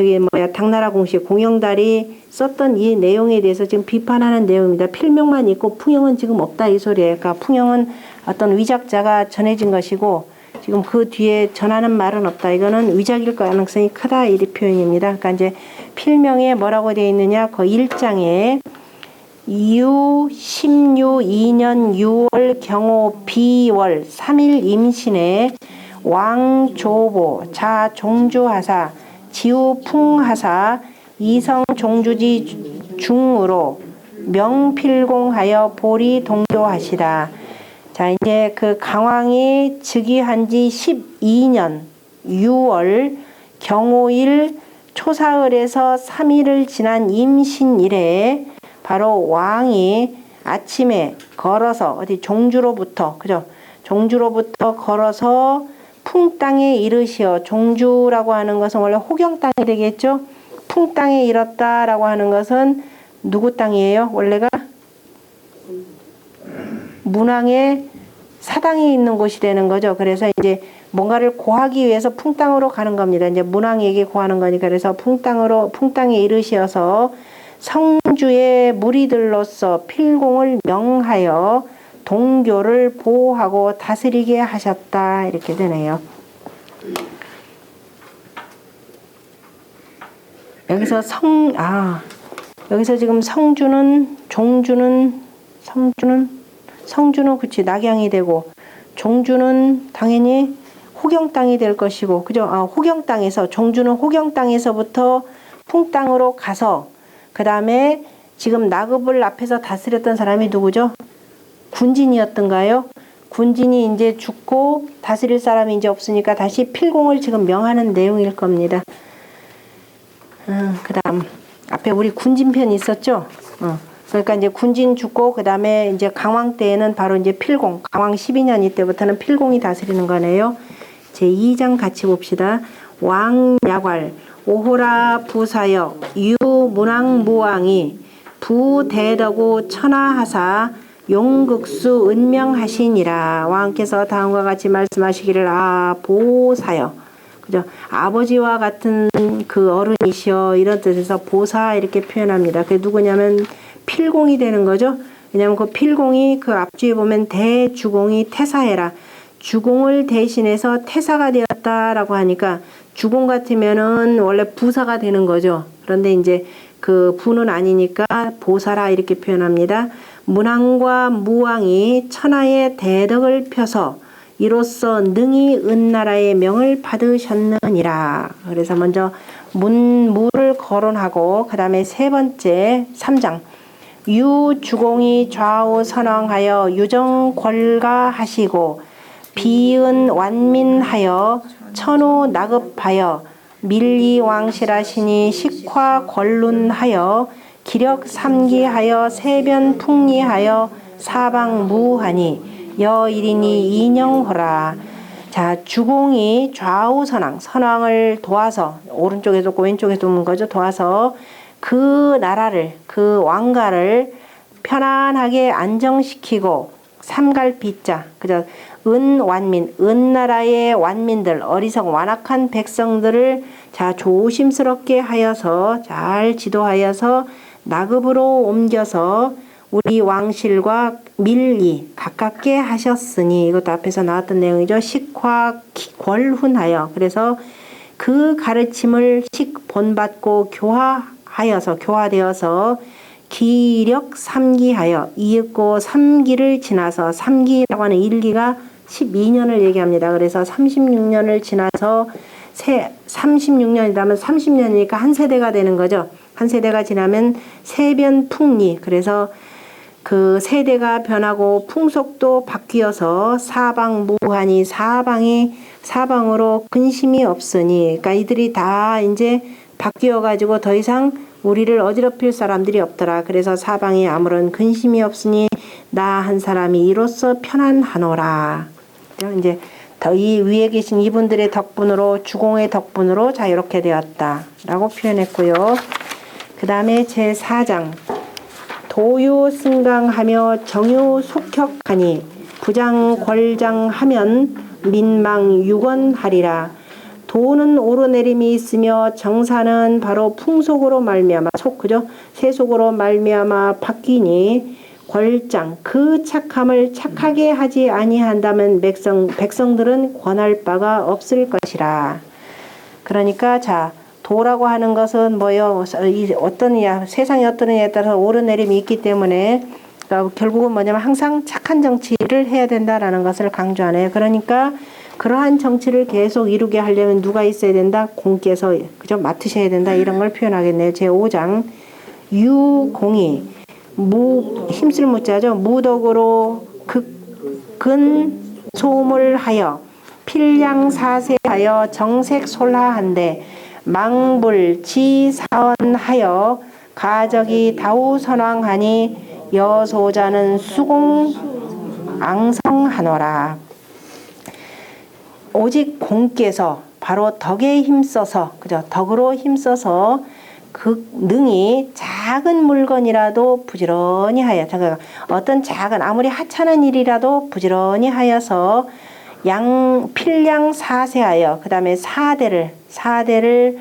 당나라 공시 공영달이 썼던 이 내용에 대해서 지금 비판하는 내용입니다. 필명만 있고 풍형은 지금 없다 이 소리예요. 그러니까 풍형은 어떤 위작자가 전해진 것이고, 지금 그 뒤에 전하는 말은 없다. 이거는 위작일 가능성이 크다 이 표현입니다. 그러니까 이제 필명에 뭐라고 되어 있느냐? 그 1장에 유 16 2년 6월 경호 비월 3일 임신에 왕조보 자 종주하사 지우 풍하사 이성 종주지 중으로 명필공하여 보리 동교하시다. 자, 이제 그 강왕이 즉위한 지 12년 6월 경호일 초사을에서 3일을 지난 임신일에 바로 왕이 아침에 걸어서 어디 종주로부터 그죠? 종주로부터 걸어서 풍땅에 이르시어 종주라고 하는 것은 원래 호경 땅이 되겠죠? 풍땅에 이뤘다라고 하는 것은 누구 땅이에요? 원래가 문왕의 사당이 있는 곳이 되는 거죠. 그래서 이제 뭔가를 고하기 위해서 풍땅으로 가는 겁니다. 이제 문왕에게 고하는 거니까 그래서 풍땅에 이르시어서 성주의 무리들로서 필공을 명하여 동교를 보호하고 다스리게 하셨다. 이렇게 되네요. 여기서 여기서 지금 성주는 그치 낙양이 되고 종주는 당연히 호경 땅이 될 것이고 그죠? 호경 땅에서 종주는 호경 땅에서부터 풍땅으로 가서 그 다음에 지금 나급을 앞에서 다스렸던 사람이 누구죠? 군진이었던가요? 군진이 이제 죽고 다스릴 사람이 이제 없으니까 다시 필공을 지금 명하는 내용일 겁니다. 그 다음 앞에 우리 군진편 있었죠? 그러니까 이제 군진 죽고 그 다음에 이제 강왕 때에는 바로 이제 필공, 강왕 12년 이때부터는 필공이 다스리는 거네요. 제 2장 같이 봅시다. 왕야괄 오호라 부사역 유문왕무왕이 부대덕우 천하하사 용극수 은명하시니라. 왕께서 다음과 같이 말씀하시기를 보사여 그죠? 아버지와 같은 그 어른이시여 이런 뜻에서 보사 이렇게 표현합니다. 그게 누구냐면 필공이 되는 거죠. 왜냐하면 그 필공이 그 앞뒤에 보면 대주공이 태사해라. 주공을 대신해서 태사가 되었다라고 하니까 주공 같으면은 원래 부사가 되는 거죠. 그런데 이제 그 부는 아니니까 보사라 이렇게 표현합니다. 문왕과 무왕이 천하의 대덕을 펴서 이로써 능히 은나라의 명을 받으셨느니라. 그래서 먼저 무를 거론하고 그 다음에 세 번째 3장 유주공이 좌우 선왕하여 유정궐가하시고 비은 완민하여 천우 나급하여 밀리왕실하시니 식화 권룬하여 기력 삼기하여 세변 풍리하여 사방무하니 여일이니 인영호라. 자, 주공이 좌우 선왕을 도와서 오른쪽에도 있고 왼쪽에도 있는 거죠. 도와서 그 나라를 그 왕가를 편안하게 안정시키고 삼갈비자 그죠? 은완민 은나라의 완민들 어리석 완악한 백성들을 자 조심스럽게 하여서 잘 지도하여서 나급으로 옮겨서 우리 왕실과 밀리 가깝게 하셨으니 이것도 앞에서 나왔던 내용이죠. 식화 권훈하여 그래서 그 가르침을 본받고 교화되어서 기력 3기하여 이윽고 3기를 지나서 3기라고 하는 1기가 12년을 얘기합니다. 그래서 36년을 지나서 36년이라면 30년이니까 한 세대가 되는 거죠. 한 세대가 지나면 세변 풍리 그래서 그 세대가 변하고 풍속도 바뀌어서 사방무하니 사방으로 근심이 없으니 그러니까 이들이 다 이제 바뀌어 가지고 더 이상 우리를 어지럽힐 사람들이 없더라. 그래서 사방에 아무런 근심이 없으니 나 한 사람이 이로써 편안하노라. 이제 이 위에 계신 이분들의 덕분으로 주공의 덕분으로 자 이렇게 되었다라고 표현했고요. 그 다음에 제 4장 도유 승강하며 정유 속혁하니 부장 권장하면 민망 유건하리라. 도는 오르내림이 있으며 정사는 바로 풍속으로 말미암아 그죠? 세속으로 말미암아 바뀌니 권장 그 착함을 착하게 하지 아니한다면 백성들은 권할 바가 없을 것이라. 그러니까 자 도라고 하는 것은 뭐요? 어떠느냐, 세상이 어떠느냐에 따라서 오르내림이 있기 때문에 그러니까 결국은 뭐냐면 항상 착한 정치를 해야 된다라는 것을 강조하네요. 그러니까 그러한 정치를 계속 이루게 하려면 누가 있어야 된다? 공께서 그죠? 맡으셔야 된다. 이런 걸 표현하겠네요. 제5장 유공이 힘쓸 무자죠. 무덕으로 근소음을 하여 필량사세하여 정색솔하한데 망불지사원하여 가적이 다우선왕하니 여소자는 수공앙성하노라. 오직 공께서 바로 덕에 힘써서 그죠? 덕으로 힘써서 그 능히 작은 물건이라도 부지런히 하여 어떤 작은 아무리 하찮은 일이라도 부지런히 하여서 필량 사세하여 그 다음에 사대를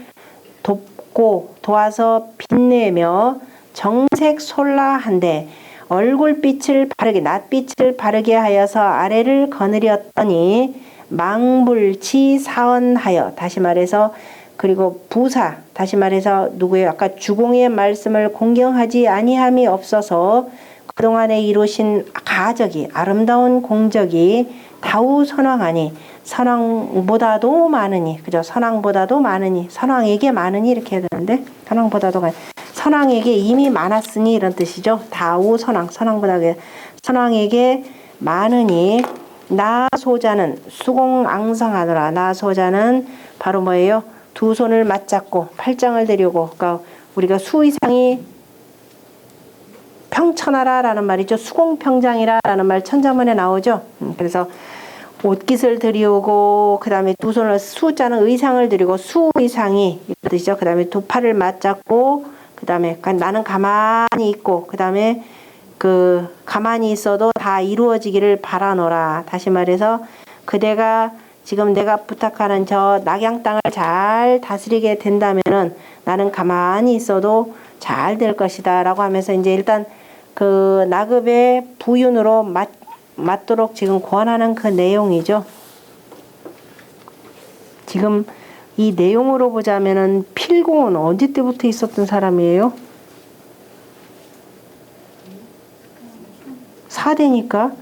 돕고 도와서 빛내며 정색솔라한데 얼굴빛을 바르게 낯빛을 바르게 하여서 아래를 거느렸더니 망불치사언하여 다시 말해서 그리고 부사 다시 말해서 누구예요? 아까 주공의 말씀을 공경하지 아니함이 없어서 그동안에 이루신 가적이 아름다운 공적이 다우 선왕하니 선왕보다도 많으니 그죠? 선왕보다도 많으니 선왕에게 많으니 이렇게 해야 되는데 선왕보다도 선왕에게 이미 많았으니 이런 뜻이죠. 다우 선왕보다 선왕에게 많으니 나소자는 수공앙성하노라. 나소자는 바로 뭐예요? 두 손을 맞잡고 팔짱을 들이고 그러니까 우리가 수의상이 평천하라라는 말이죠. 수공평장이라라는 말 천자문에 나오죠. 그래서 옷깃을 들이우고 그 다음에 두 손을 수자는 의상을 들이고 수의상이 뜻이죠. 그 다음에 두 팔을 맞잡고 그 다음에 나는 가만히 있고 그 다음에 가만히 있어도 다 이루어지기를 바라노라. 다시 말해서 그대가 지금 내가 부탁하는 저 낙양 땅을 잘 다스리게 된다면은 나는 가만히 있어도 잘 될 것이다 라고 하면서 이제 일단 그 나급의 부윤으로 맞도록 지금 권하는 그 내용이죠. 지금 이 내용으로 보자면은 필공은 언제 때부터 있었던 사람이에요? 4대니까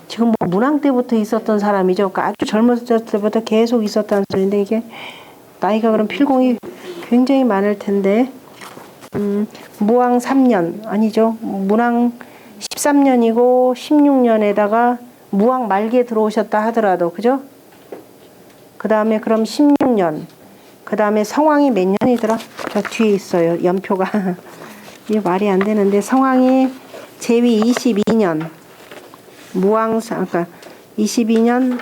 지금 뭐 문왕 때부터 있었던 사람이죠. 그러니까 아주 젊었을 때부터 계속 있었다는 소리인데 이게 나이가 그럼 필공이 굉장히 많을 텐데 무왕 3년 아니죠. 문왕 13년이고 16년에다가 무왕 말기에 들어오셨다 하더라도 그죠? 그 다음에 그럼 16년 그 다음에 성왕이 몇 년이더라? 저 뒤에 있어요. 연표가 이게 말이 안 되는데 성왕이 제위 22년 무왕 그러니까 22년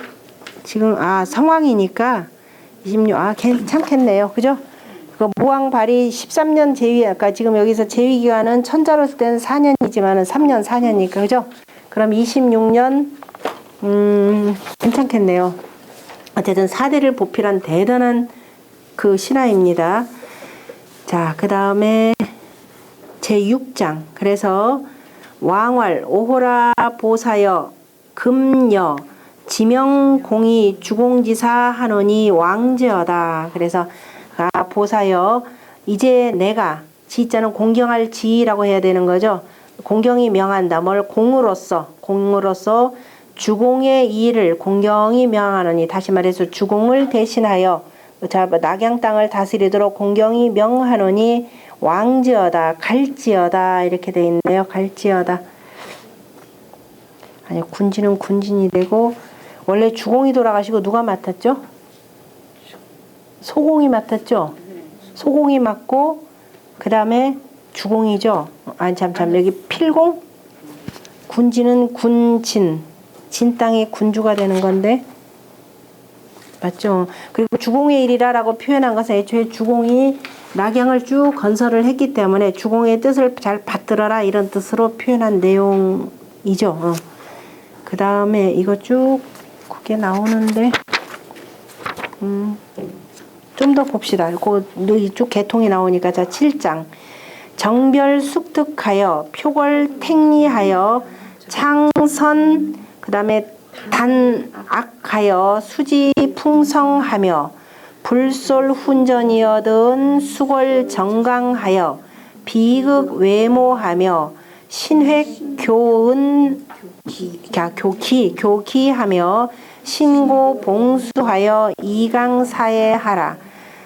지금 성왕이니까 26 괜찮겠네요. 그죠? 그 무왕 발이 13년 제위 아까 지금 여기서 제위 기간은 천자로 쓸 때는 4년이지만은 3년 4년이니까 그죠? 그럼 26년 괜찮겠네요. 어쨌든 4대를 보필한 대단한 그 신하입니다. 자, 그 다음에 제6장 그래서 왕활 오호라 보사여 금여 지명공이 주공지사 하노니 왕제어다. 그래서 보사여 이제 내가 지자는 공경할 지라고 해야 되는 거죠. 공경이 명한다. 뭘 공으로서 주공의 일을 공경이 명하노니 다시 말해서 주공을 대신하여 낙양 땅을 다스리도록 공경이 명하노니 왕지어다 갈지어다 이렇게 돼 있네요. 갈지어다. 아니 군진은 군진이 되고 원래 주공이 돌아가시고 누가 맡았죠? 소공이 맡았죠? 소공이 맡고 그 다음에 주공이죠. 아니 참 여기 필공? 군진은 군진 진 땅의 군주가 되는 건데 맞죠? 그리고 주공의 일이라고 표현한 것은 애초에 주공이 낙양을 쭉 건설을 했기 때문에 주공의 뜻을 잘 받들어라 이런 뜻으로 표현한 내용이죠. 그 다음에 이거 쭉 그게 나오는데 좀 더 봅시다. 이쪽 개통이 나오니까 자 7장 정별 숙득하여 표궐 택리하여 창선 그 다음에 단악하여 수지 풍성하며 불솔훈전이여든 수골 정강하여 비극 외모하며 신획 교기하며 신고 봉수하여 이강사해하라.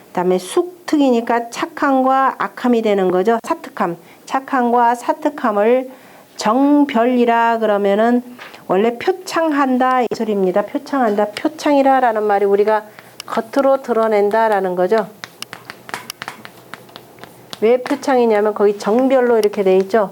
그다음에 숙특이니까 착함과 악함이 되는 거죠. 사특함, 착함과 사특함을 정별이라 그러면은 원래 표창한다 이 소리입니다. 표창한다, 표창이라라는 말이 우리가 겉으로 드러낸다라는 거죠. 왜 표창이냐면 거기 정별로 이렇게 돼 있죠.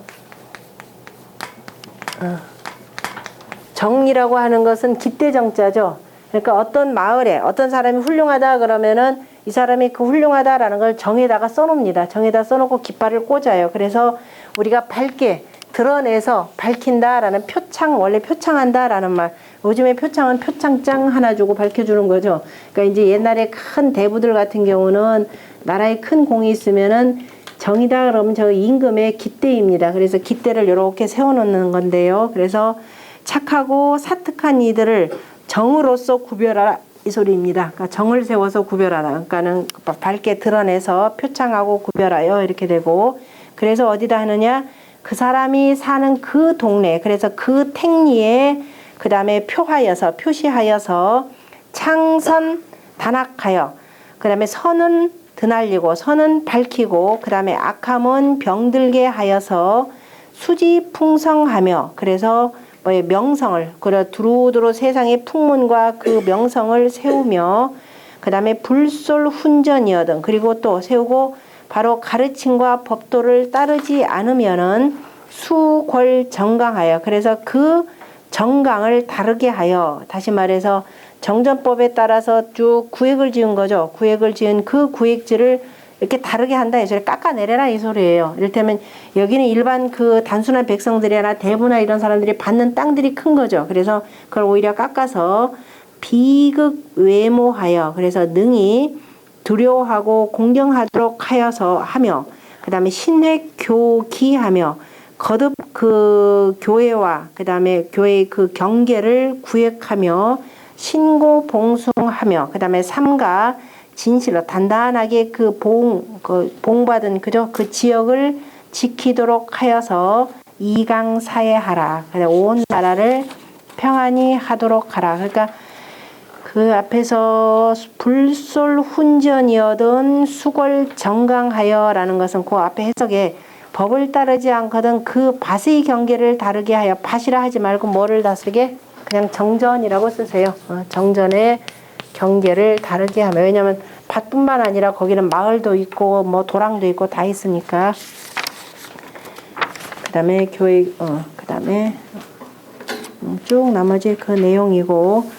정이라고 하는 것은 기대정자죠. 그러니까 어떤 마을에 어떤 사람이 훌륭하다 그러면은 이 사람이 그 훌륭하다라는 걸 정에다가 써놓습니다. 정에다 써놓고 깃발을 꽂아요. 그래서 우리가 밝게 드러내서 밝힌다라는 표창, 원래 표창한다라는 말. 요즘에 표창은 표창장 하나 주고 밝혀주는 거죠. 그러니까 이제 옛날에 큰 대부들 같은 경우는 나라에 큰 공이 있으면은 정이다 그러면 저 임금의 깃대입니다. 그래서 깃대를 이렇게 세워놓는 건데요. 그래서 착하고 사특한 이들을 정으로서 구별하라 이 소리입니다. 그러니까 정을 세워서 구별하라. 그러니까는 밝게 드러내서 표창하고 구별하여 이렇게 되고, 그래서 어디다 하느냐? 그 사람이 사는 그 동네, 그래서 그 택리에 그 다음에 표시하여서 창선 단악하여, 그 다음에 선은 드날리고 선은 밝히고, 그 다음에 악함은 병들게 하여서 수지풍성하며, 그래서 명성을, 그래 두루두루 세상의 풍문과 그 명성을 세우며, 그 다음에 불솔훈전이여든, 그리고 또 세우고 바로 가르침과 법도를 따르지 않으면은 수골정강하여, 그래서 그 정강을 다르게 하여, 다시 말해서 정전법에 따라서 쭉 구획을 지은 거죠. 구획을 지은 그 구획지를 이렇게 다르게 한다 이 소리, 깎아내려라 이 소리예요. 이를테면 여기는 일반 그 단순한 백성들이나 대부나 이런 사람들이 받는 땅들이 큰 거죠. 그래서 그걸 오히려 깎아서 비극 외모하여, 그래서 능히 두려워하고 공경하도록 하여서 하며, 그 다음에 신획 교기하며, 거듭 그 교회와 그 다음에 교회의 그 경계를 구획하며 신고 봉숭하며, 그 다음에 삼가 진실로 단단하게 그 봉받은 그죠? 그 지역을 지키도록 하여서 이강사해하라. 온 나라를 평안히 하도록 하라. 그러니까 그 앞에서 불솔훈전이여든 수골 정강하여라는 것은 그 앞에 해석에 법을 따르지 않거든 그 밭의 경계를 다르게 하여, 밭이라 하지 말고 뭐를 다스리게? 그냥 정전이라고 쓰세요. 정전의 경계를 다르게 하며, 왜냐하면 밭뿐만 아니라 거기는 마을도 있고 뭐 도랑도 있고 다 있으니까. 그 다음에 교회, 그 다음에 쭉 나머지 그 내용이고,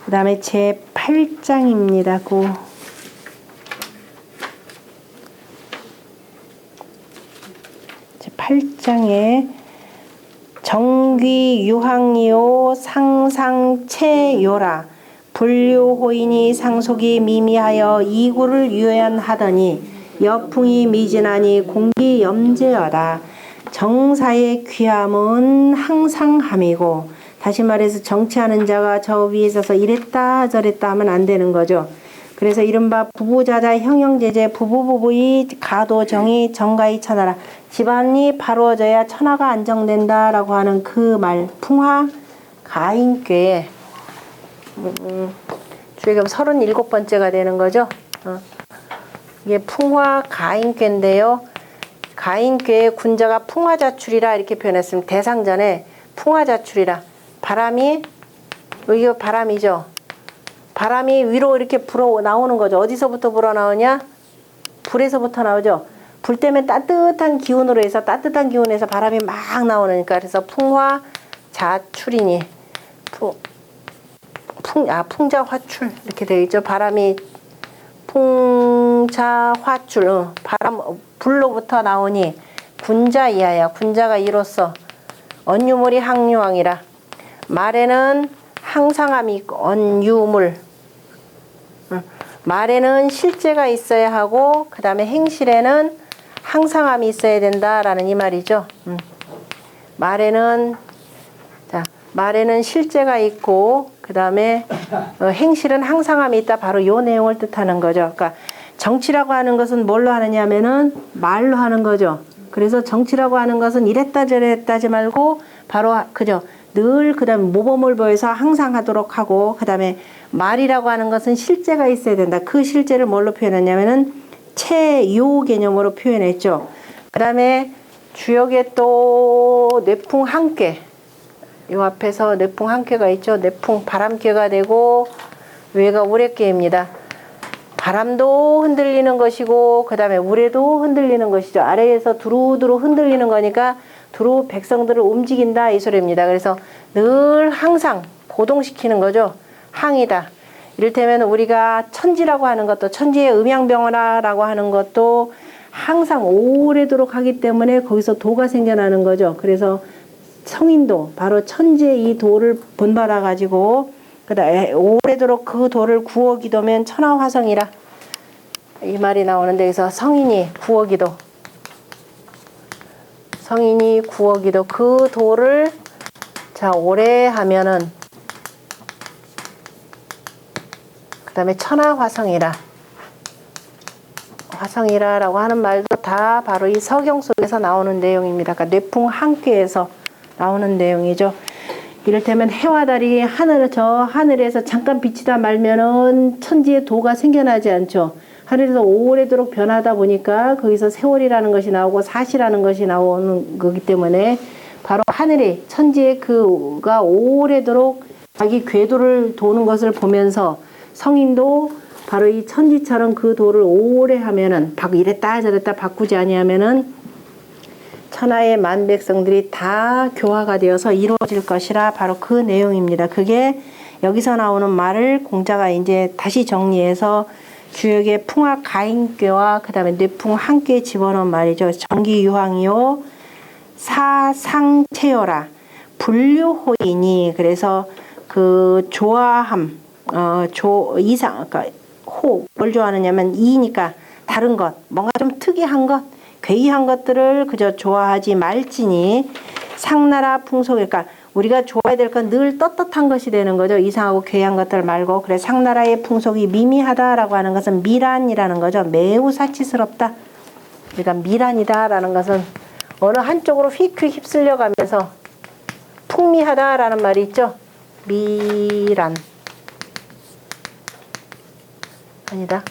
그 다음에 제 8장입니다. 제 8장에 정귀 유항이요 상상체요라 불류호인이 상속이 미미하여 이구를 유연하더니 여풍이 미진하니 공기 염제여다. 정사의 귀함은 항상 함이고, 다시 말해서 정치하는 자가 저 위에 서서 이랬다 저랬다 하면 안 되는 거죠. 그래서 이른바 부부자자 형형제제 부부부부의 가도정이 정가히 천하라. 집안이 바로워져야 천하가 안정된다라고 하는 그 말, 풍화 가인궤. 지금 37번째가 되는 거죠. 이게 풍화 가인궤인데요. 가인궤의 군자가 풍화자출이라 이렇게 표현했습니다. 대상전에 풍화자출이라. 바람이, 여기가 바람이죠. 바람이 위로 이렇게 불어 나오는 거죠. 어디서부터 불어 나오냐? 불에서부터 나오죠. 불 때문에 따뜻한 기운으로 해서, 따뜻한 기운에서 바람이 막 나오니까, 그래서 풍화자출이니 풍자화출 이렇게 되어 있죠. 바람이 풍자화출, 바람 불로부터 나오니 군자 이하야. 군자가 이로써 언유물이 항유왕이라. 말에는 항상함이 있고 언유물, 말에는 실제가 있어야 하고 그 다음에 행실에는 항상함이 있어야 된다라는 이 말이죠. 말에는 자 말에는 실제가 있고 그 다음에 행실은 항상함이 있다. 바로 요 내용을 뜻하는 거죠. 그러니까 정치라고 하는 것은 뭘로 하느냐 하면은 말로 하는 거죠. 그래서 정치라고 하는 것은 이랬다 저랬다 하지 말고 바로 그죠. 늘 그다음에 모범을 보여서 항상 하도록 하고 그다음에 말이라고 하는 것은 실제가 있어야 된다. 그 실제를 뭘로 표현했냐면은 체요 개념으로 표현했죠. 그다음에 주역에 또 뇌풍 한께 요 앞에서 뇌풍 한께가 있죠. 뇌풍 바람께가 되고 외가 우레께입니다. 바람도 흔들리는 것이고 그 다음에 우레도 흔들리는 것이죠. 아래에서 두루두루 흔들리는 거니까 두루 백성들을 움직인다 이 소리입니다. 그래서 늘 항상 고동시키는 거죠. 항이다. 이를테면 우리가 천지라고 하는 것도 천지의 음양병원화라고 하는 것도 항상 오래도록 하기 때문에 거기서 도가 생겨나는 거죠. 그래서 성인도 바로 천지의 이 도를 본받아 가지고 그다음에 오래도록 그 도를 구어기도면 천하화성이라 이 말이 나오는데 여기서 성인이 구어기도 성인이 구어기도 그 도를 자 오래 하면은 그 다음에 천하화성이라 화성이라라고 하는 말도 다 바로 이 서경 속에서 나오는 내용입니다. 그러니까 뇌풍 한께에서 나오는 내용이죠. 이를테면 해와 달이 저 하늘에서 잠깐 비치다 말면은 천지의 도가 생겨나지 않죠. 하늘에서 오래도록 변하다 보니까 거기서 세월이라는 것이 나오고 사시라는 것이 나오는 거기 때문에 바로 하늘에 천지의 그가 오래도록 자기 궤도를 도는 것을 보면서 성인도 바로 이 천지처럼 그 도를 오래 하면은 이랬다 저랬다 바꾸지 아니하면은 천하의 만백성들이 다 교화가 되어서 이루어질 것이라 바로 그 내용입니다. 그게 여기서 나오는 말을 공자가 이제 다시 정리해서 주역의 풍악 가인께와 그 다음에 뇌풍 한께 집어넣은 말이죠. 정기유황이요 사상체여라 분류호이니 그래서 그 좋아함 이상 그러니까 뭘 좋아하느냐면 이니까 다른 것 뭔가 좀 특이한 것 괴이한 것들을 그저 좋아하지 말지니 상나라 풍속 그러니까 우리가 좋아해야 될 건 늘 떳떳한 것이 되는 거죠. 이상하고 괴이한 것들 말고 그래 상나라의 풍속이 미미하다라고 하는 것은 미란이라는 거죠. 매우 사치스럽다. 그러니까 미란이다라는 것은 어느 한쪽으로 휙휙 휩쓸려 가면서 풍미하다라는 말이 있죠. 미란 아니다.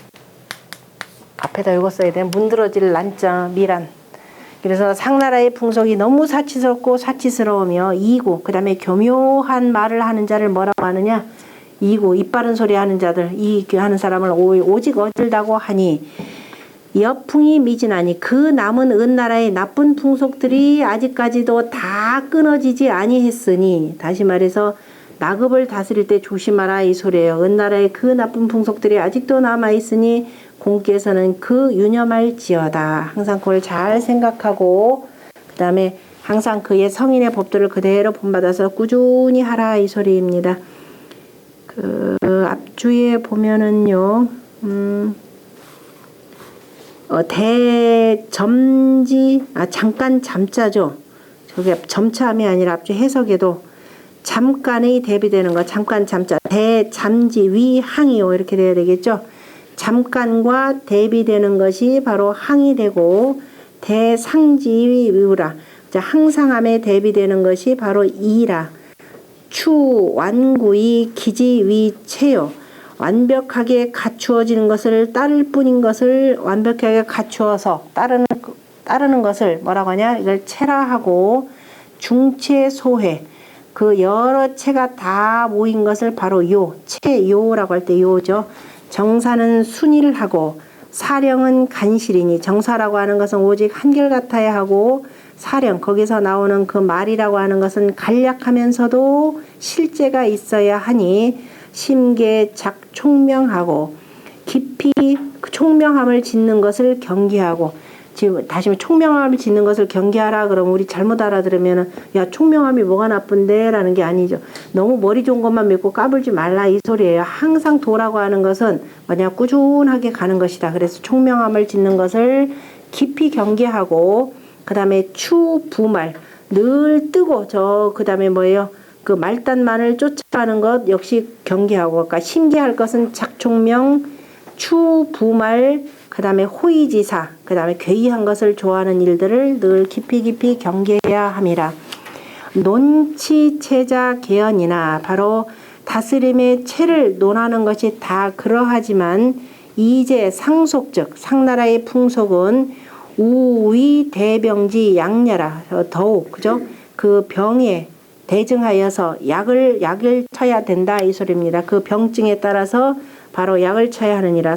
앞에다 이거 써야 돼. 문드러질 란자 미란. 그래서 상나라의 풍속이 너무 사치스럽고 사치스러우며 이고 그 다음에 교묘한 말을 하는 자를 뭐라고 하느냐 이고 입바른 소리 하는 자들 이 하는 사람을 오직 어질다고 하니 여풍이 미진하니 그 남은 은나라의 나쁜 풍속들이 아직까지도 다 끊어지지 아니했으니 다시 말해서 나급을 다스릴 때 조심하라 이 소리예요. 은나라의 그 나쁜 풍속들이 아직도 남아있으니 공께서는 그 유념할지어다. 항상 그걸 잘 생각하고 그 다음에 항상 그의 성인의 법도를 그대로 본받아서 꾸준히 하라 이 소리입니다. 그 앞주에 보면은요 대점지 잠깐 잠자죠. 저게 점차함이 아니라 앞주 해석에도 잠깐의 대비되는 거 잠깐 잠자 대잠지 위항이요 이렇게 돼야 되겠죠. 잠깐과 대비되는 것이 바로 항이 되고 대상지위우라 항상함에 대비되는 것이 바로 이라 추 완구이 기지위체요 완벽하게 갖추어지는 것을 따를 뿐인 것을 완벽하게 갖추어서 따르는 것을 뭐라고 하냐 이걸 체라 하고 중체소회 그 여러 체가 다 모인 것을 바로 체요라고 할 때 요죠. 정사는 순의를 하고 사령은 간실이니 정사라고 하는 것은 오직 한결같아야 하고 사령 거기서 나오는 그 말이라고 하는 것은 간략하면서도 실제가 있어야 하니 심계작 총명하고 깊이 총명함을 짓는 것을 경계하고 지금 다시 총명함을 짓는 것을 경계하라 그러면 우리 잘못 알아들으면 야 총명함이 뭐가 나쁜데 라는 게 아니죠. 너무 머리 좋은 것만 믿고 까불지 말라 이 소리예요. 항상 도라고 하는 것은 뭐냐 꾸준하게 가는 것이다. 그래서 총명함을 짓는 것을 깊이 경계하고 그 다음에 추부말 늘 뜨고 그 다음에 뭐예요 그 말단만을 쫓아가는 것 역시 경계하고, 그러니까 심계할 것은 작총명, 추부말, 그 다음에 호의지사, 그 다음에 괴이한 것을 좋아하는 일들을 늘 깊이 깊이 경계해야 함이라. 논치체자 개연이나 바로 다스림의 체를 논하는 것이 다 그러하지만 이제 상속즉 상나라의 풍속은 우위 대병지 양녀라 더욱 그죠? 그 병에 대증하여서 약을 쳐야 된다 이 소리입니다. 그 병증에 따라서 바로 약을 쳐야 하느니라.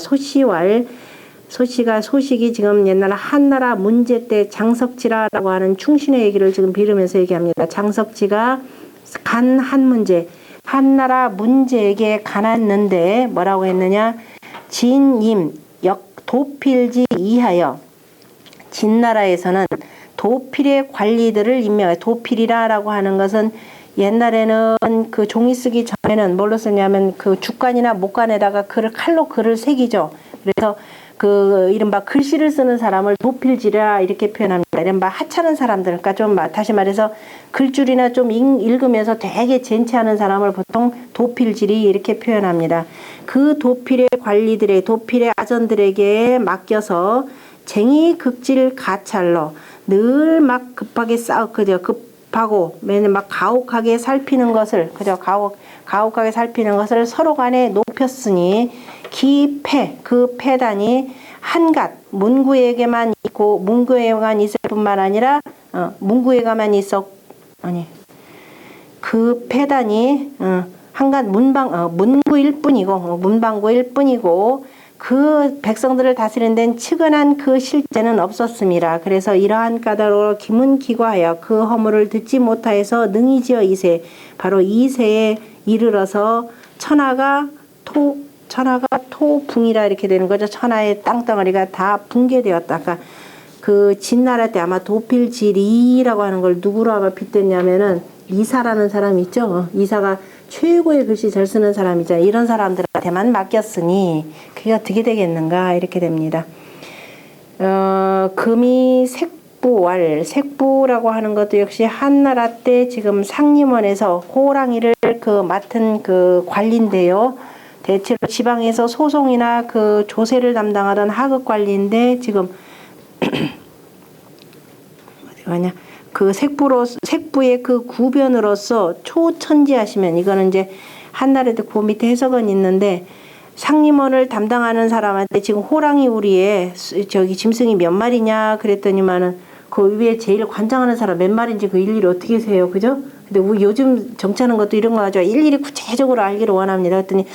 소식이 지금 옛날 한나라 문제 때 장석지라라고 하는 충신의 얘기를 지금 빌으면서 얘기합니다. 장석지가 간 한 문제, 한나라 문제에게 가났는데 뭐라고 했느냐? 진임 도필지 이하여 진나라에서는 도필의 관리들을 임명해. 도필이라고 하는 것은 옛날에는 그 종이 쓰기 전에는 뭘로 쓰냐면 그 주간이나 목간에다가 칼로 글을 새기죠. 그래서 그 이른바 글씨를 쓰는 사람을 도필지라 이렇게 표현합니다. 이른바 하찮은 사람들, 그러니까 좀 다시 말해서 글줄이나 좀 읽으면서 되게 젠치하는 사람을 보통 도필지리 이렇게 표현합니다. 그 도필의 관리들의 도필의 아전들에게 맡겨서 쟁의 극질 가찰로 늘 막 급하게 급하고 매는 막 가혹하게 살피는 것을 가혹하게 살피는 것을 서로 간에 높였으니 그 패단이 한갓 문구에게만 있고 문구에만 있을 뿐만 아니라 그 패단이 한갓 문구일 뿐이고 그 백성들을 다스리는 데는 측은한 그 실제는 없었습니다. 그래서 이러한 까닭으로 기문기과하여 그 허물을 듣지 못하여서 능이지어 이세, 바로 이세에 이르러서 천하가 토붕이라 이렇게 되는 거죠. 천하의 땅덩어리가 다 붕괴되었다. 아까 그 진나라 때 아마 도필지리라고 하는 걸 누구로 아마 빗댔냐면은 이사라는 사람이 있죠. 이사가 최고의 글씨 잘 쓰는 사람이잖아요. 이런 사람들한테만 맡겼으니 그게 어떻게 되겠는가 이렇게 됩니다. 금이 색부라고 하는 것도 역시 한나라 때 지금 상림원에서 호랑이를 맡은 그 관리인데요. 대체로 지방에서 소송이나 그 조세를 담당하던 하급 관리인데 지금 어디 가냐? 그 색부의 그 구변으로서 초천지하시면 이거는 이제 한나라 때 그 밑에 해석은 있는데 상림원을 담당하는 사람한테 지금 호랑이 우리에 짐승이 몇 마리냐 그랬더니만은 그 위에 제일 관장하는 사람 몇 마리인지 그 일일이 어떻게 세요, 그죠? 근데 우리 요즘 정치하는 것도 이런 거 가지고 일일이 구체적으로 알기를 원합니다. 그랬더니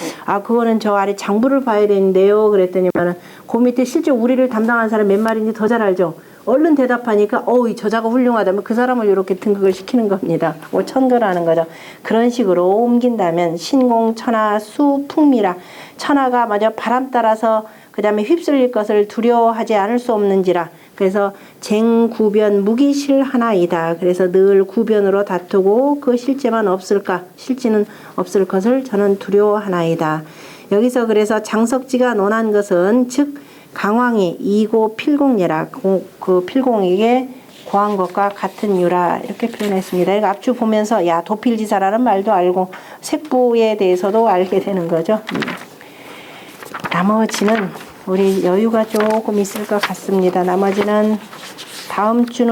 그거는 저 아래 장부를 봐야 되는데요. 그랬더니만은 그 밑에 실제 우리를 담당하는 사람 몇 마리인지 더 잘 알죠. 얼른 대답하니까 이 저자가 훌륭하다면 그 사람을 이렇게 등극을 시키는 겁니다. 천거라는 거죠. 그런 식으로 옮긴다면 신공천하 수풍미라 천하가 마저 바람 따라서 그 다음에 휩쓸릴 것을 두려워하지 않을 수 없는지라. 그래서 쟁구변 무기실하나이다. 그래서 늘 구변으로 다투고 그 실제는 없을 것을 저는 두려워하나이다. 여기서 그래서 장석지가 논한 것은 즉 강왕이 이고 필공예라 그 필공에게 고한 것과 같은 유라 이렇게 표현했습니다. 이거 앞주 보면서 도필지사라는 말도 알고 색부에 대해서도 알게 되는 거죠. 나머지는 우리 여유가 조금 있을 것 같습니다. 나머지는 다음 주는